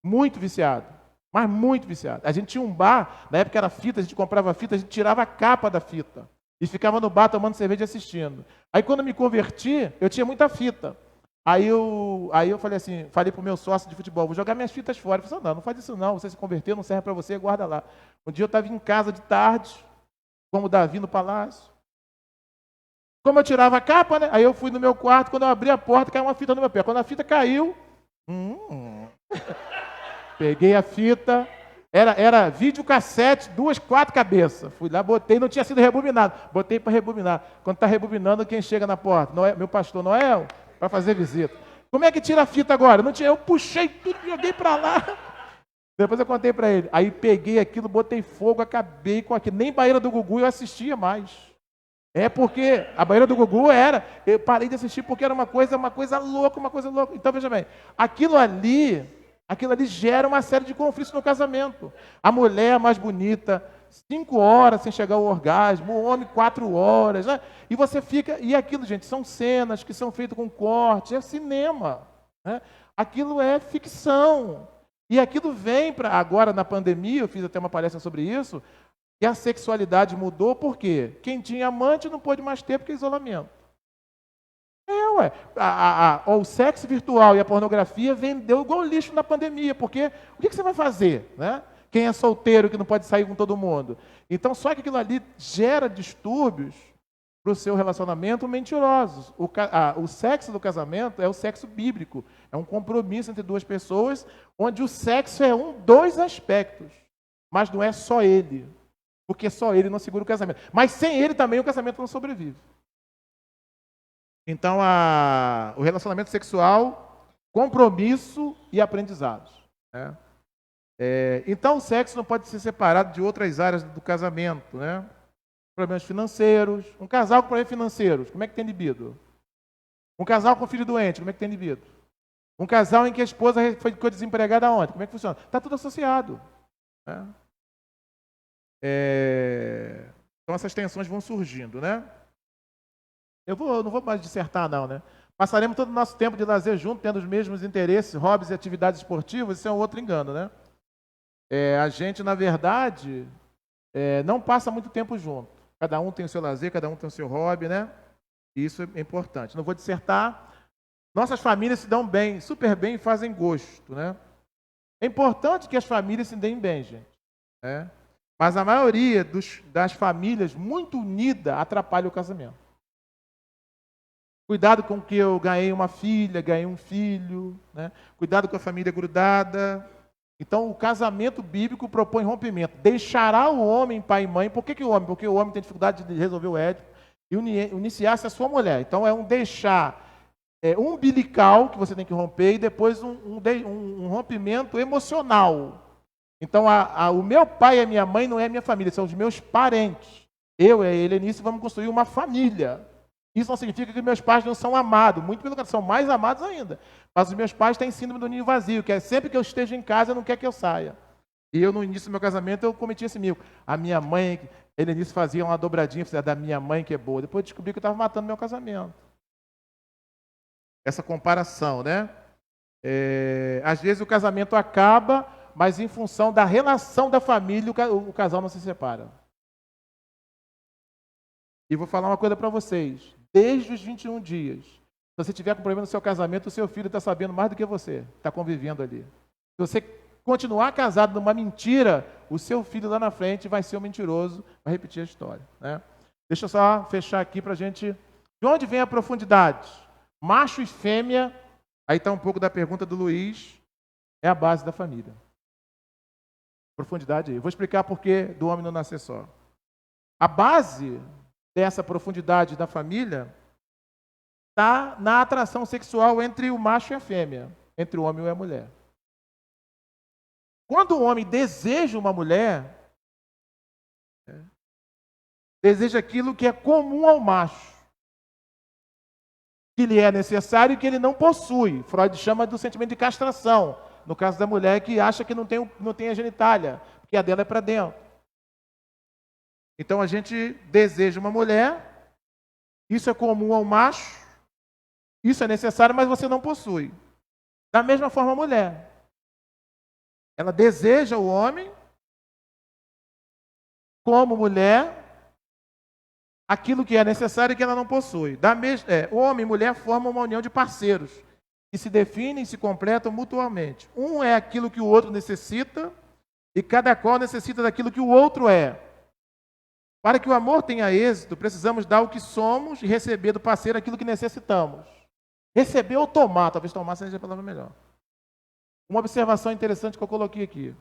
Muito viciado. Mas muito viciado. A gente tinha um bar, na época era fita, a gente comprava fita, a gente tirava a capa da fita. E ficava no bar tomando cerveja e assistindo. Aí quando eu me converti, eu tinha muita fita. Aí eu falei assim, falei pro meu sócio de futebol, vou jogar minhas fitas fora. Ele falou, não faz isso não, você se converteu, não serve para você, guarda lá. Um dia eu estava em casa de tarde, como Davi no palácio. Como eu tirava a capa, né? Aí eu fui no meu quarto, quando eu abri a porta, caiu uma fita no meu pé. Quando a fita caiu, peguei a fita, era videocassete, 4 cabeças. Fui lá, botei, não tinha sido rebobinado. Botei para rebobinar. Quando está rebobinando, quem chega na porta? Noel, meu pastor Noel, para fazer visita. Como é que tira a fita agora? Não tinha, eu puxei tudo, joguei para lá. Depois eu contei para ele. Aí peguei aquilo, botei fogo, acabei com aquilo. Nem Banheira do Gugu eu assistia mais. Porque a Banheira do Gugu eu parei de assistir porque era uma coisa louca. Então veja bem, aquilo ali gera uma série de conflitos no casamento. A mulher mais bonita, 5 horas sem chegar ao orgasmo, o homem 4 horas, né? E você fica. E aquilo, gente, são cenas que são feitas com corte, é cinema. Né? Aquilo é ficção. E aquilo vem para. Agora, na pandemia, eu fiz até uma palestra sobre isso, que a sexualidade mudou, por quê? Quem tinha amante não pôde mais ter porque é isolamento. O sexo virtual e a pornografia vendeu igual lixo na pandemia, porque o que você vai fazer, né? Quem é solteiro que não pode sair com todo mundo? Então, só que aquilo ali gera distúrbios para o seu relacionamento mentirosos. O sexo do casamento é o sexo bíblico, é um compromisso entre 2 pessoas, onde o sexo é dos aspectos, mas não é só ele, porque só ele não segura o casamento. Mas sem ele também o casamento não sobrevive. Então, o relacionamento sexual, compromisso e aprendizados. Né? Então, o sexo não pode ser separado de outras áreas do casamento. Né? Problemas financeiros. Um casal com problemas financeiros, como é que tem libido? Um casal com filho doente, como é que tem libido? Um casal em que a esposa ficou desempregada ontem, como é que funciona? Está tudo associado. Né? Então, essas tensões vão surgindo, né? Eu não vou mais dissertar, não, né? Passaremos todo o nosso tempo de lazer junto, tendo os mesmos interesses, hobbies e atividades esportivas, isso é um outro engano, né? A gente, na verdade, não passa muito tempo junto. Cada um tem o seu lazer, cada um tem o seu hobby, né? E isso é importante. Não vou dissertar. Nossas famílias se dão bem, super bem e fazem gosto, né? É importante que as famílias se deem bem, gente. Né? Mas a maioria das famílias muito unida atrapalha o casamento. Cuidado com que eu ganhei uma filha, ganhei um filho. Né? Cuidado com a família grudada. Então, o casamento bíblico propõe rompimento. Deixará o homem pai e mãe. Por que o homem? Porque o homem tem dificuldade de resolver o ético. E iniciar-se a sua mulher. Então, é um deixar umbilical que você tem que romper e depois um rompimento emocional. Então, o meu pai e a minha mãe não é a minha família, são os meus parentes. Eu e a Helenice vamos construir uma família. Isso não significa que meus pais não são amados, muito pelo contrário, são mais amados ainda. Mas os meus pais têm síndrome do ninho vazio, que é sempre que eu esteja em casa, não quer que eu saia. E eu, no início do meu casamento, eu cometi esse mico. A minha mãe, Helenice fazia uma dobradinha, da minha mãe que é boa. Depois eu descobri que eu estava matando meu casamento. Essa comparação, né? Às vezes o casamento acaba, mas em função da relação da família, o casal não se separa. E vou falar uma coisa para vocês. Desde os 21 dias, se você tiver com problema no seu casamento, o seu filho está sabendo mais do que você, está convivendo ali. Se você continuar casado numa mentira, o seu filho lá na frente vai ser um mentiroso, vai repetir a história. Né? Deixa eu só fechar aqui para a gente... De onde vem a profundidade? Macho e fêmea, aí está um pouco da pergunta do Luiz, é a base da família. Profundidade aí. Eu vou explicar por que do homem não nascer só. A base dessa profundidade da família está na atração sexual entre o macho e a fêmea, entre o homem e a mulher. Quando o homem deseja uma mulher, deseja aquilo que é comum ao macho, que lhe é necessário e que ele não possui. Freud chama do sentimento de castração, no caso da mulher que acha que não tem a genitália, porque a dela é para dentro. Então a gente deseja uma mulher, isso é comum ao macho, isso é necessário, mas você não possui. Da mesma forma a mulher. Ela deseja o homem como mulher, aquilo que é necessário e que ela não possui. O homem e mulher formam uma união de parceiros, que se definem e se completam mutuamente. Um é aquilo que o outro necessita, e cada qual necessita daquilo que o outro é. Para que o amor tenha êxito, precisamos dar o que somos e receber do parceiro aquilo que necessitamos. Receber ou tomar, talvez tomar seja a palavra melhor. Uma observação interessante que eu coloquei aqui.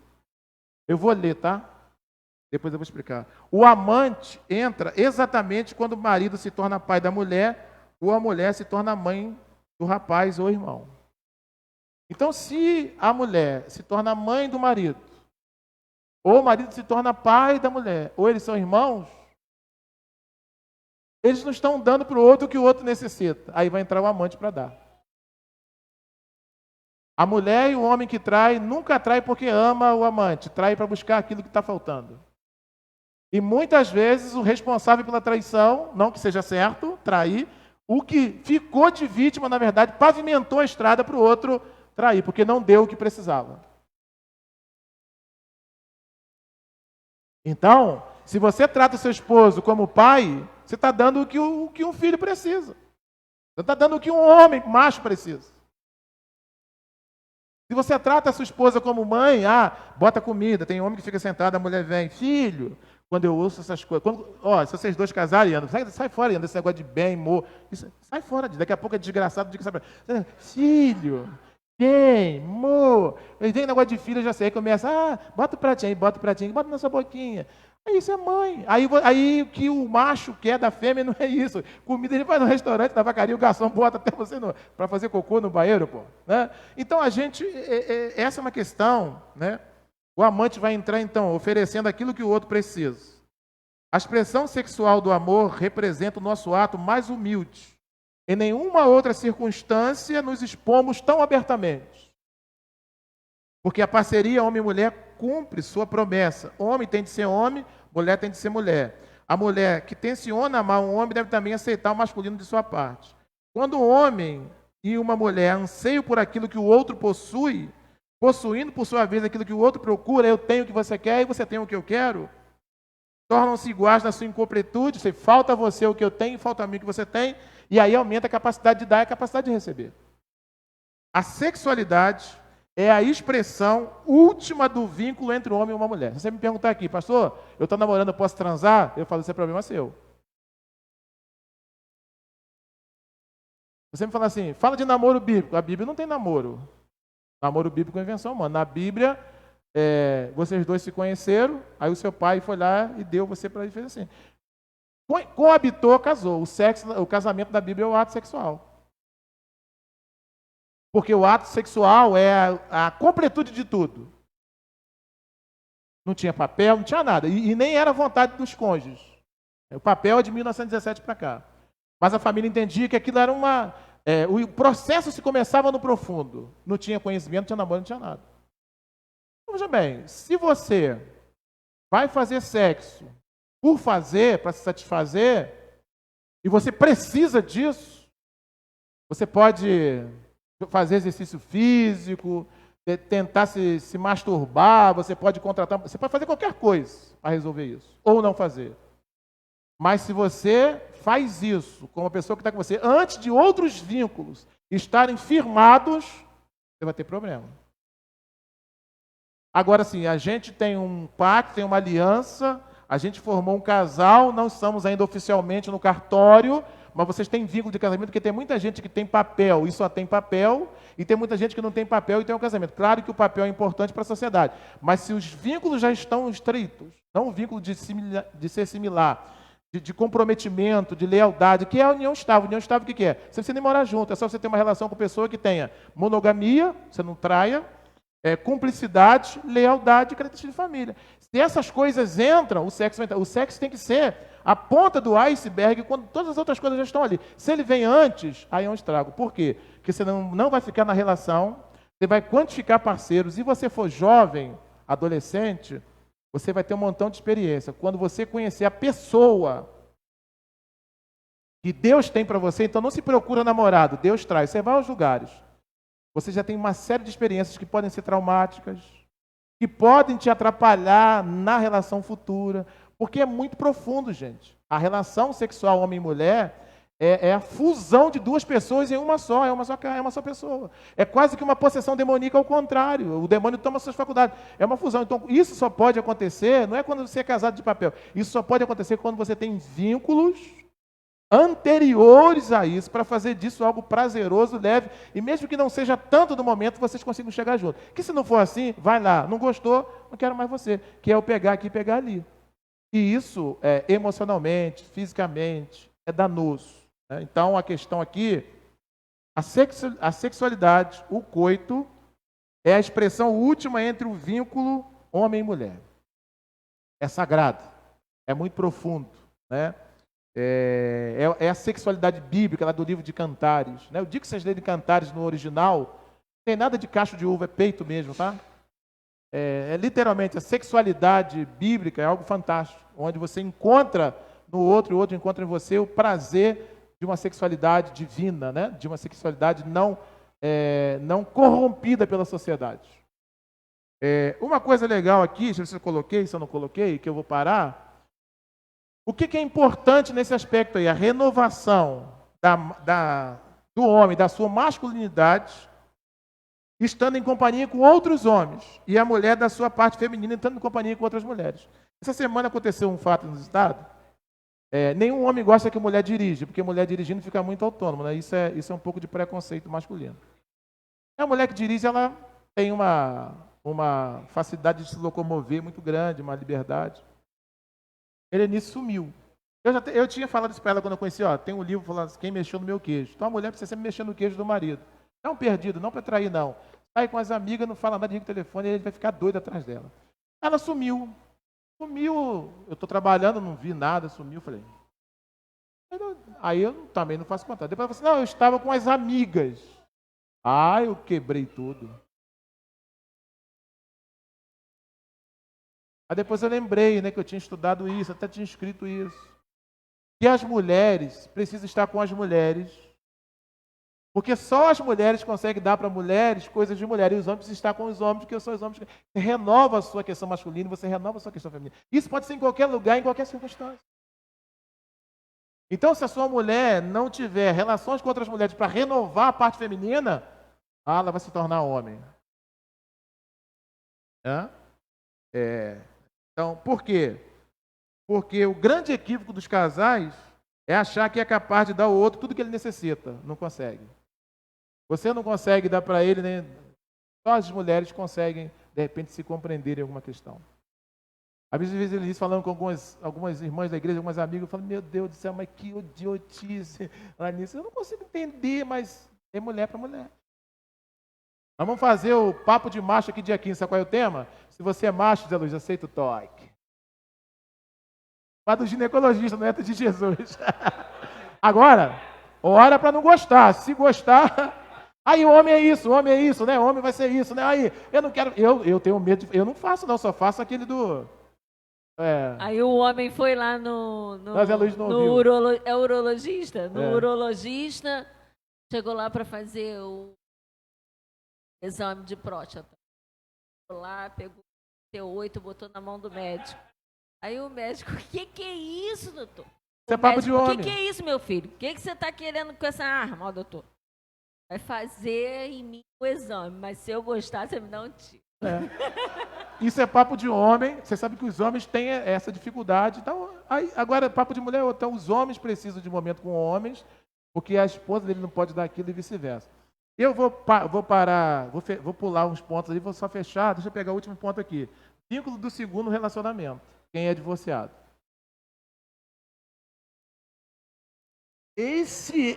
Eu vou ler, tá? Depois eu vou explicar. O amante entra exatamente quando o marido se torna pai da mulher ou a mulher se torna mãe do rapaz ou irmão. Então, se a mulher se torna mãe do marido, ou o marido se torna pai da mulher, ou eles são irmãos, eles não estão dando para o outro o que o outro necessita. Aí vai entrar o amante para dar. A mulher e o homem que trai, nunca trai porque ama o amante, trai para buscar aquilo que está faltando. E muitas vezes o responsável pela traição, não que seja certo, trair, o que ficou de vítima, na verdade, pavimentou a estrada para o outro trair, porque não deu o que precisava. Então, se você trata o seu esposo como pai, você está dando o que um filho precisa. Você está dando o que um homem macho precisa. Se você trata a sua esposa como mãe, bota comida, tem homem que fica sentado, a mulher vem, filho, quando eu ouço essas coisas, se vocês dois casarem, sai fora, Ian, desse negócio de bem, amor, sai fora, daqui a pouco é desgraçado, filho, bem, amor, vem negócio de filho, eu já sei, aí começa, bota o pratinho, bota na sua boquinha. Isso é mãe. Aí o que o macho quer da fêmea não é isso. Comida ele vai no restaurante, na vacaria, o garçom bota até você para fazer cocô no banheiro, pô. Né? Então essa é uma questão, né? O amante vai entrar, então, oferecendo aquilo que o outro precisa. A expressão sexual do amor representa o nosso ato mais humilde. Em nenhuma outra circunstância nos expomos tão abertamente. Porque a parceria homem e mulher cumpre sua promessa. Homem tem de ser homem, mulher tem de ser mulher. A mulher que tenciona amar um homem deve também aceitar o masculino de sua parte. Quando um homem e uma mulher anseiam por aquilo que o outro possui, possuindo por sua vez aquilo que o outro procura, eu tenho o que você quer e você tem o que eu quero, tornam-se iguais na sua incompletude, falta a você o que eu tenho, falta a mim o que você tem, e aí aumenta a capacidade de dar e a capacidade de receber. A sexualidade é a expressão última do vínculo entre um homem e uma mulher. Se você me perguntar aqui, pastor, eu estou namorando, eu posso transar? Eu falo, esse é problema seu. Você me fala assim, fala de namoro bíblico. A Bíblia não tem namoro. Namoro bíblico é invenção humana. Na Bíblia, vocês dois se conheceram, aí o seu pai foi lá e deu você para ele, fez assim. Coabitou, casou. O casamento da Bíblia é o ato sexual. Porque o ato sexual é a completude de tudo. Não tinha papel, não tinha nada. E nem era vontade dos cônjuges. O papel é de 1917 para cá. Mas a família entendia que aquilo era o processo se começava no profundo. Não tinha conhecimento, não tinha namoro, não tinha nada. Então, veja bem, se você vai fazer sexo por fazer, para se satisfazer, e você precisa disso, você pode fazer exercício físico, tentar se masturbar, você pode contratar, você pode fazer qualquer coisa para resolver isso, ou não fazer. Mas se você faz isso com uma pessoa que está com você, antes de outros vínculos estarem firmados, você vai ter problema. Agora sim, a gente tem um pacto, tem uma aliança, a gente formou um casal, não estamos ainda oficialmente no cartório, mas vocês têm vínculo de casamento, porque tem muita gente que tem papel e só tem papel, e tem muita gente que não tem papel e tem um casamento. Claro que o papel é importante para a sociedade, mas se os vínculos já estão estreitos, não o vínculo de ser similar, de comprometimento, de lealdade, que é a união estável. União estável o que é? Você precisa nem morar junto, é só você ter uma relação com pessoa que tenha monogamia, você não traia, cumplicidade, lealdade e característica de família. Se essas coisas entram, o sexo vai entrar. O sexo tem que ser a ponta do iceberg quando todas as outras coisas já estão ali. Se ele vem antes, aí é um estrago. Por quê? Porque você não vai ficar na relação, você vai quantificar parceiros. Se você for jovem, adolescente, você vai ter um montão de experiência. Quando você conhecer a pessoa que Deus tem para você, então não se procura namorado, Deus traz. Você vai aos lugares. Você já tem uma série de experiências que podem ser traumáticas, que podem te atrapalhar na relação futura, porque é muito profundo, gente. A relação sexual homem e mulher é a fusão de duas pessoas em uma só, é uma só pessoa. É quase que uma possessão demoníaca ao contrário. O demônio toma suas faculdades. É uma fusão. Então, isso só pode acontecer, não é quando você é casado de papel. Isso só pode acontecer quando você tem vínculos anteriores a isso, para fazer disso algo prazeroso, leve, e mesmo que não seja tanto no momento, vocês consigam chegar junto. Que se não for assim, vai lá, não gostou, não quero mais você, que é o pegar aqui e pegar ali. E isso, emocionalmente, fisicamente, é danoso. Né? Então, a questão aqui, a sexualidade, o coito, é a expressão última entre o vínculo homem e mulher. É sagrado, é muito profundo, né? É a sexualidade bíblica lá do livro de Cantares. Né? Eu digo que vocês lerem Cantares no original, não tem nada de cacho de uva, é peito mesmo, tá? Literalmente, a sexualidade bíblica é algo fantástico, onde você encontra no outro e o outro encontra em você o prazer de uma sexualidade divina, né? De uma sexualidade não corrompida pela sociedade. Uma coisa legal aqui, deixa eu ver se eu coloquei, se eu não coloquei, que eu vou parar. O que é importante nesse aspecto aí? A renovação do homem, da sua masculinidade, estando em companhia com outros homens, e a mulher da sua parte feminina estando em companhia com outras mulheres. Essa semana aconteceu um fato nos Estados. Nenhum homem gosta que mulher dirija, porque mulher dirigindo fica muito autônoma. Né? Isso é um pouco de preconceito masculino. A mulher que dirige, ela tem uma facilidade de se locomover muito grande, uma liberdade. Helenice sumiu. Eu tinha falado isso para ela quando eu conheci, tem um livro falando assim, quem mexeu no meu queijo. Então a mulher precisa sempre mexer no queijo do marido. Não perdido, não para trair, não. Sai com as amigas, não fala nada, liga o telefone e ele vai ficar doido atrás dela. Ela sumiu. Sumiu. Eu estou trabalhando, não vi nada, sumiu. Falei. Aí eu também não faço contato. Depois ela falou assim, não, eu estava com as amigas. Eu quebrei tudo. Aí depois eu lembrei, né, que eu tinha estudado isso, até tinha escrito isso. Que as mulheres precisam estar com as mulheres, porque só as mulheres conseguem dar para mulheres coisas de mulher, e os homens precisam estar com os homens, porque são os homens que você renova a sua questão masculina, você renova a sua questão feminina. Isso pode ser em qualquer lugar, em qualquer circunstância. Então, se a sua mulher não tiver relações com outras mulheres para renovar a parte feminina, ela vai se tornar homem. Então, por quê? Porque o grande equívoco dos casais é achar que é capaz de dar ao outro tudo que ele necessita. Não consegue. Você não consegue dar para ele, né? Só as mulheres conseguem, de repente, se compreender em alguma questão. Às vezes ele diz, falando com algumas irmãs da igreja, algumas amigas, eu falo, meu Deus do céu, mas que idiotice lá nisso. Eu não consigo entender, mas é mulher para mulher. Nós vamos fazer o papo de macho aqui dia 15, sabe qual é o tema? Se você é macho, Zé Luiz, aceita o toque. Mas do ginecologista, não é de Jesus. Agora, ora para não gostar. Se gostar, aí o homem é isso, né? O homem vai ser isso, né? Aí, eu não quero, eu tenho medo, eu não faço não, só faço aquele do... Aí o homem foi lá urologista? No urologista, chegou lá para fazer o exame de próstata. Foi lá, pegou o T8, botou na mão do médico. Aí o médico, o que é isso, doutor? Isso é papo de homem. O que é isso, meu filho? O que você está querendo com essa arma, doutor? Vai fazer em mim o exame, mas se eu gostar, você me dá um tiro. Isso é papo de homem. Você sabe que os homens têm essa dificuldade. Então, agora, papo de mulher, então os homens precisam de momento com homens, porque a esposa dele não pode dar aquilo e vice-versa. Eu vou parar, vou pular uns pontos ali, vou só fechar. Deixa eu pegar o último ponto aqui. Vínculo do segundo relacionamento. Quem é divorciado?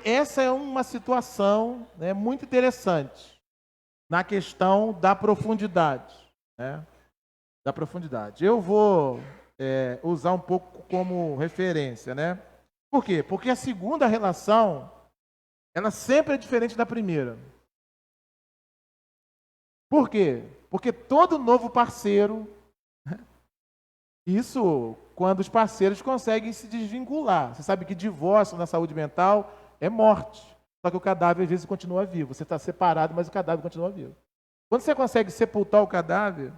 Essa é uma situação, né, muito interessante na questão da profundidade. Né? Da profundidade. Eu vou usar um pouco como referência. Né? Por quê? Porque a segunda relação, ela sempre é diferente da primeira. Por quê? Porque todo novo parceiro Isso quando os parceiros conseguem se desvincular. Você sabe que divórcio na saúde mental é morte. Só que o cadáver às vezes continua vivo. Você está separado, mas o cadáver continua vivo. Quando você consegue sepultar o cadáver,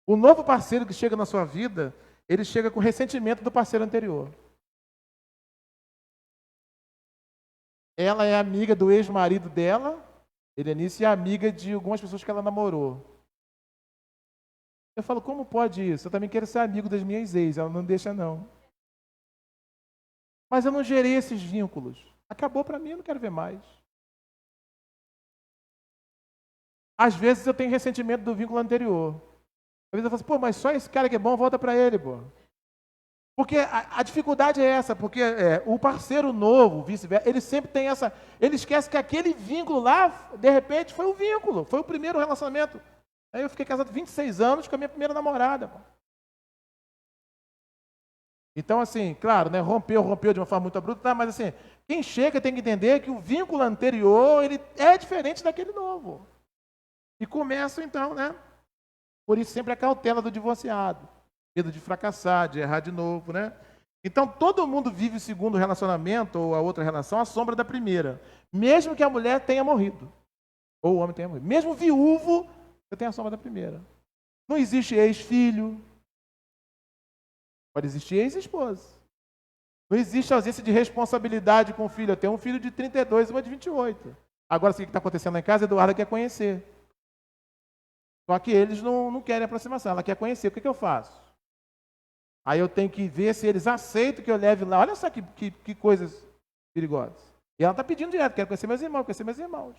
o novo parceiro que chega na sua vida, ele chega com ressentimento do parceiro anterior. Ela é amiga do ex-marido dela, Helenice, e é amiga de algumas pessoas que ela namorou. Eu falo, como pode isso? Eu também quero ser amigo das minhas ex, ela não deixa não. Mas eu não gerei esses vínculos. Acabou para mim, eu não quero ver mais. Às vezes eu tenho ressentimento do vínculo anterior. Às vezes eu falo assim, pô, mas só esse cara que é bom, volta para ele, pô. Porque a dificuldade é essa, porque o parceiro novo, vice-versa, ele sempre tem essa... Ele esquece que aquele vínculo lá, de repente, foi o vínculo, foi o primeiro relacionamento. Aí eu fiquei casado 26 anos com a minha primeira namorada. Pô. Então, assim, claro, né, rompeu de uma forma muito abrupta, mas assim, quem chega tem que entender que o vínculo anterior, ele é diferente daquele novo. E começa, então, né? Por isso sempre a cautela do divorciado. Medo de fracassar, de errar de novo, né? Então, todo mundo vive o segundo relacionamento ou a outra relação à sombra da primeira. Mesmo que a mulher tenha morrido. Ou o homem tenha morrido. Mesmo viúvo, você tem a sombra da primeira. Não existe ex-filho. Pode existir ex-esposa. Não existe ausência de responsabilidade com o filho. Eu tenho um filho de 32 e uma de 28. Agora, o que está acontecendo lá em casa, a Eduarda quer conhecer. Só que eles não querem aproximação. Ela quer conhecer. O que eu faço? Aí eu tenho que ver se eles aceitam que eu leve lá. Olha só que coisas perigosas. E ela está pedindo direto, quero conhecer meus irmãos, conhecer meus irmãos.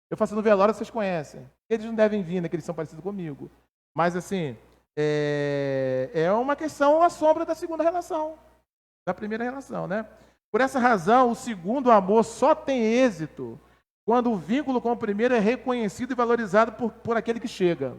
Eu faço no velório, vocês conhecem. Eles não devem vir, né, que eles são parecidos comigo. Mas assim, é uma questão à sombra da segunda relação. Da primeira relação, né? Por essa razão, o segundo amor só tem êxito quando o vínculo com o primeiro é reconhecido e valorizado por aquele que chega.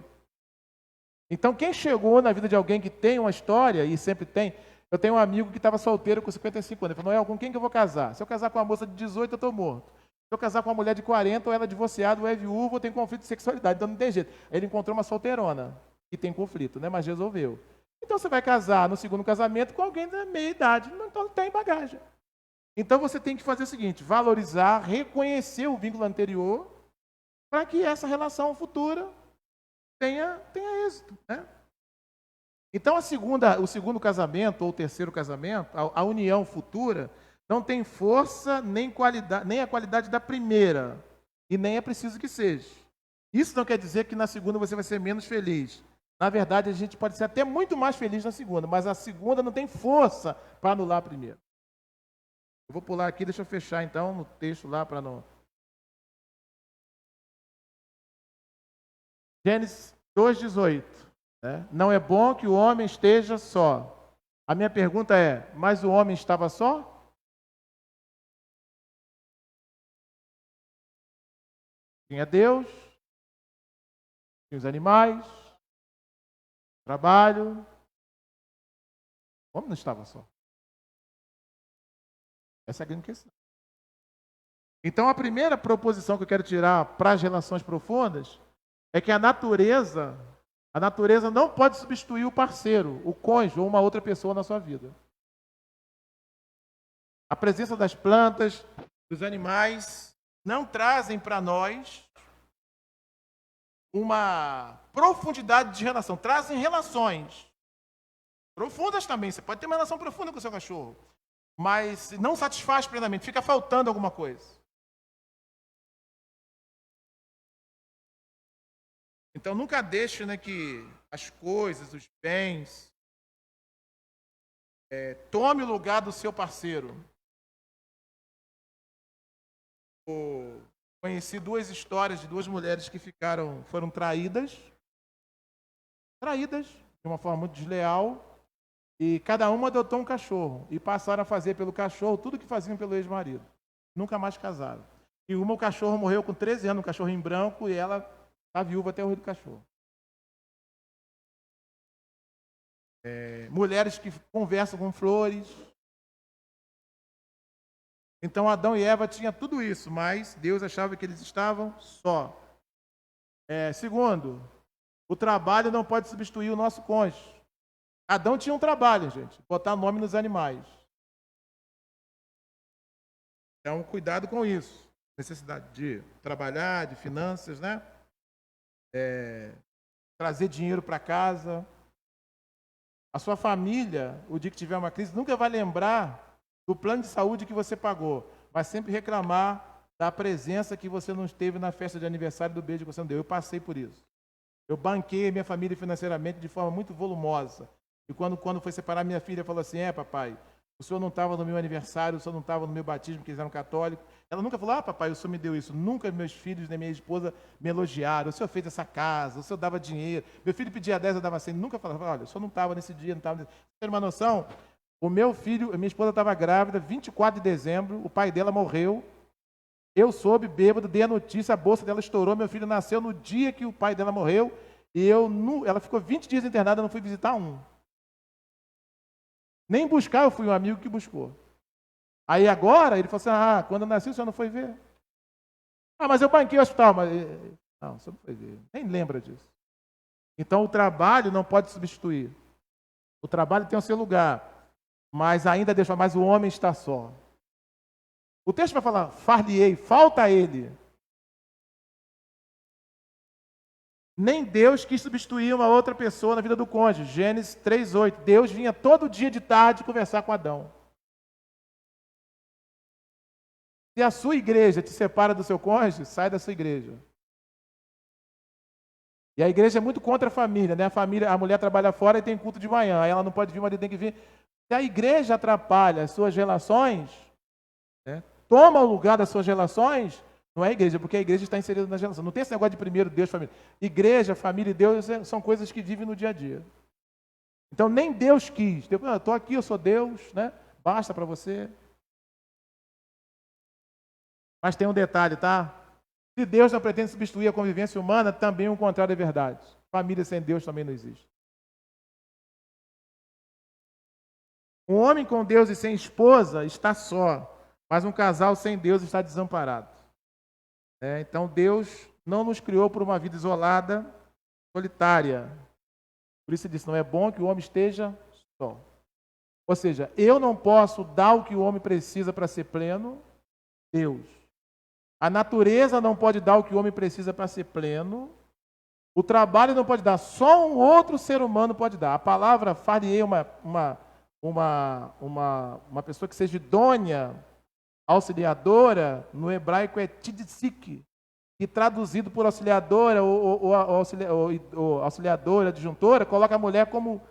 Então, quem chegou na vida de alguém que tem uma história, e sempre tem... Eu tenho um amigo que estava solteiro com 55 anos. Ele falou, Noel, com quem que eu vou casar? Se eu casar com uma moça de 18, eu estou morto. Se eu casar com uma mulher de 40, ou ela é divorciada, ou é viúva, ou tem conflito de sexualidade. Então, não tem jeito. Ele encontrou uma solteirona, que tem conflito, né? Mas resolveu. Então, você vai casar no segundo casamento com alguém da meia idade. Então, não tem bagagem. Então, você tem que fazer o seguinte, valorizar, reconhecer o vínculo anterior, para que essa relação futura tenha êxito, né? Então, o segundo casamento ou o terceiro casamento, a união futura, não tem força nem a qualidade da primeira, e nem é preciso que seja. Isso não quer dizer que na segunda você vai ser menos feliz. Na verdade, a gente pode ser até muito mais feliz na segunda, mas a segunda não tem força para anular a primeira. Eu vou pular aqui, deixa eu fechar então no texto lá para não... Gênesis 2,18. Né? Não é bom que o homem esteja só. A minha pergunta é, mas o homem estava só? Tinha Deus, tinha os animais, trabalho. O homem não estava só. Essa é a grande questão. Então, a primeira proposição que eu quero tirar para as relações profundas é que a natureza não pode substituir o parceiro, o cônjuge ou uma outra pessoa na sua vida. A presença das plantas, dos animais, não trazem para nós uma profundidade de relação. Trazem relações profundas também. Você pode ter uma relação profunda com o seu cachorro, mas não satisfaz plenamente, fica faltando alguma coisa. Então, nunca deixe, né, que as coisas, os bens, tome o lugar do seu parceiro. Conheci duas histórias de duas mulheres que foram traídas de uma forma muito desleal, e cada uma adotou um cachorro, e passaram a fazer pelo cachorro tudo que faziam pelo ex-marido. Nunca mais casaram. E o cachorro morreu com 13 anos, um cachorrinho branco, e ela está viúva até o rio do cachorro. Mulheres que conversam com flores. Então Adão e Eva tinham tudo isso, mas Deus achava que eles estavam só. Segundo, o trabalho não pode substituir o nosso cônjuge. Adão tinha um trabalho, gente, botar nome nos animais. Então, cuidado com isso. Necessidade de trabalhar, de finanças, né? Trazer dinheiro para casa. A sua família, o dia que tiver uma crise, nunca vai lembrar do plano de saúde que você pagou. Vai sempre reclamar da presença que você não esteve na festa de aniversário do beijo que você não deu. Eu passei por isso. Eu banquei minha família financeiramente de forma muito volumosa. E quando foi separar, minha filha falou assim, papai, o senhor não estava no meu aniversário, o senhor não estava no meu batismo, porque eles eram católicos. Ela nunca falou, papai, o senhor me deu isso. Nunca meus filhos nem minha esposa me elogiaram. O senhor fez essa casa, o senhor dava dinheiro. Meu filho pedia 10, eu dava 100. Nunca falava, olha, o senhor não estava nesse dia, não estava nesse... Você tem uma noção? O meu filho, minha esposa estava grávida, 24 de dezembro, o pai dela morreu. Eu soube, bêbado, dei a notícia, a bolsa dela estourou, meu filho nasceu no dia que o pai dela morreu, e ela ficou 20 dias internada, eu não fui visitar um. Nem buscar, eu fui um amigo que buscou. Aí agora, ele falou assim, quando eu nasci, o senhor não foi ver? Mas eu banquei o hospital, mas... Não, o senhor não foi ver, nem lembra disso. Então, o trabalho não pode substituir. O trabalho tem o seu lugar, mas o homem está só. O texto vai falar, far-lhe-ei, falta a ele. Nem Deus quis substituir uma outra pessoa na vida do cônjuge. Gênesis 3:8. Deus vinha todo dia de tarde conversar com Adão. Se a sua igreja te separa do seu cônjuge, sai da sua igreja. E a igreja é muito contra a família, né? A mulher trabalha fora e tem culto de manhã. Aí ela não pode vir, mas ele tem que vir. Se a igreja atrapalha as suas relações, né? Toma o lugar das suas relações, não é a igreja, porque a igreja está inserida nas relações. Não tem esse negócio de primeiro Deus, família. Igreja, família e Deus são coisas que vivem no dia a dia. Então, nem Deus quis. Eu estou aqui, eu sou Deus, né? Basta para você. Mas tem um detalhe, tá? Se Deus não pretende substituir a convivência humana, também o contrário é verdade. Família sem Deus também não existe. Um homem com Deus e sem esposa está só. Mas um casal sem Deus está desamparado. Então Deus não nos criou por uma vida isolada, solitária. Por isso ele disse, não é bom que o homem esteja só. Ou seja, eu não posso dar o que o homem precisa para ser pleno, Deus. A natureza não pode dar o que o homem precisa para ser pleno. O trabalho não pode dar, só um outro ser humano pode dar. A palavra far-lhe-ei uma pessoa que seja idônea, auxiliadora, no hebraico é tidsik, e traduzido por auxiliadora ou auxiliadora, adjuntora, coloca a mulher como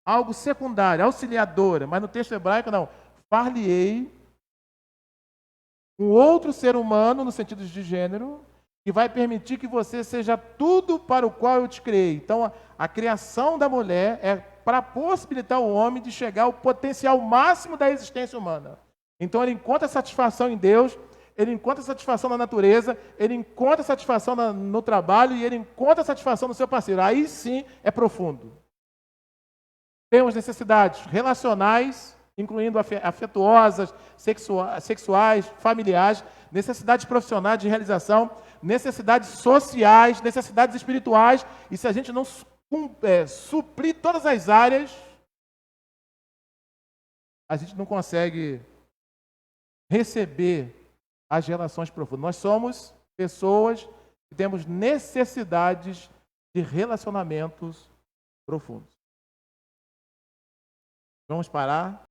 algo secundário, auxiliadora, mas no texto hebraico não. Far-lhe-ei um outro ser humano, no sentido de gênero, que vai permitir que você seja tudo para o qual eu te criei. Então, a criação da mulher é para possibilitar o homem de chegar ao potencial máximo da existência humana. Então ele encontra satisfação em Deus, ele encontra satisfação na natureza, ele encontra satisfação no trabalho e ele encontra satisfação no seu parceiro. Aí sim é profundo. Temos necessidades relacionais, incluindo afetuosas, sexuais, familiares, necessidades profissionais de realização, necessidades sociais, necessidades espirituais. E se a gente não suprir todas as áreas, a gente não consegue receber as relações profundas. Nós somos pessoas que temos necessidades de relacionamentos profundos. Vamos parar?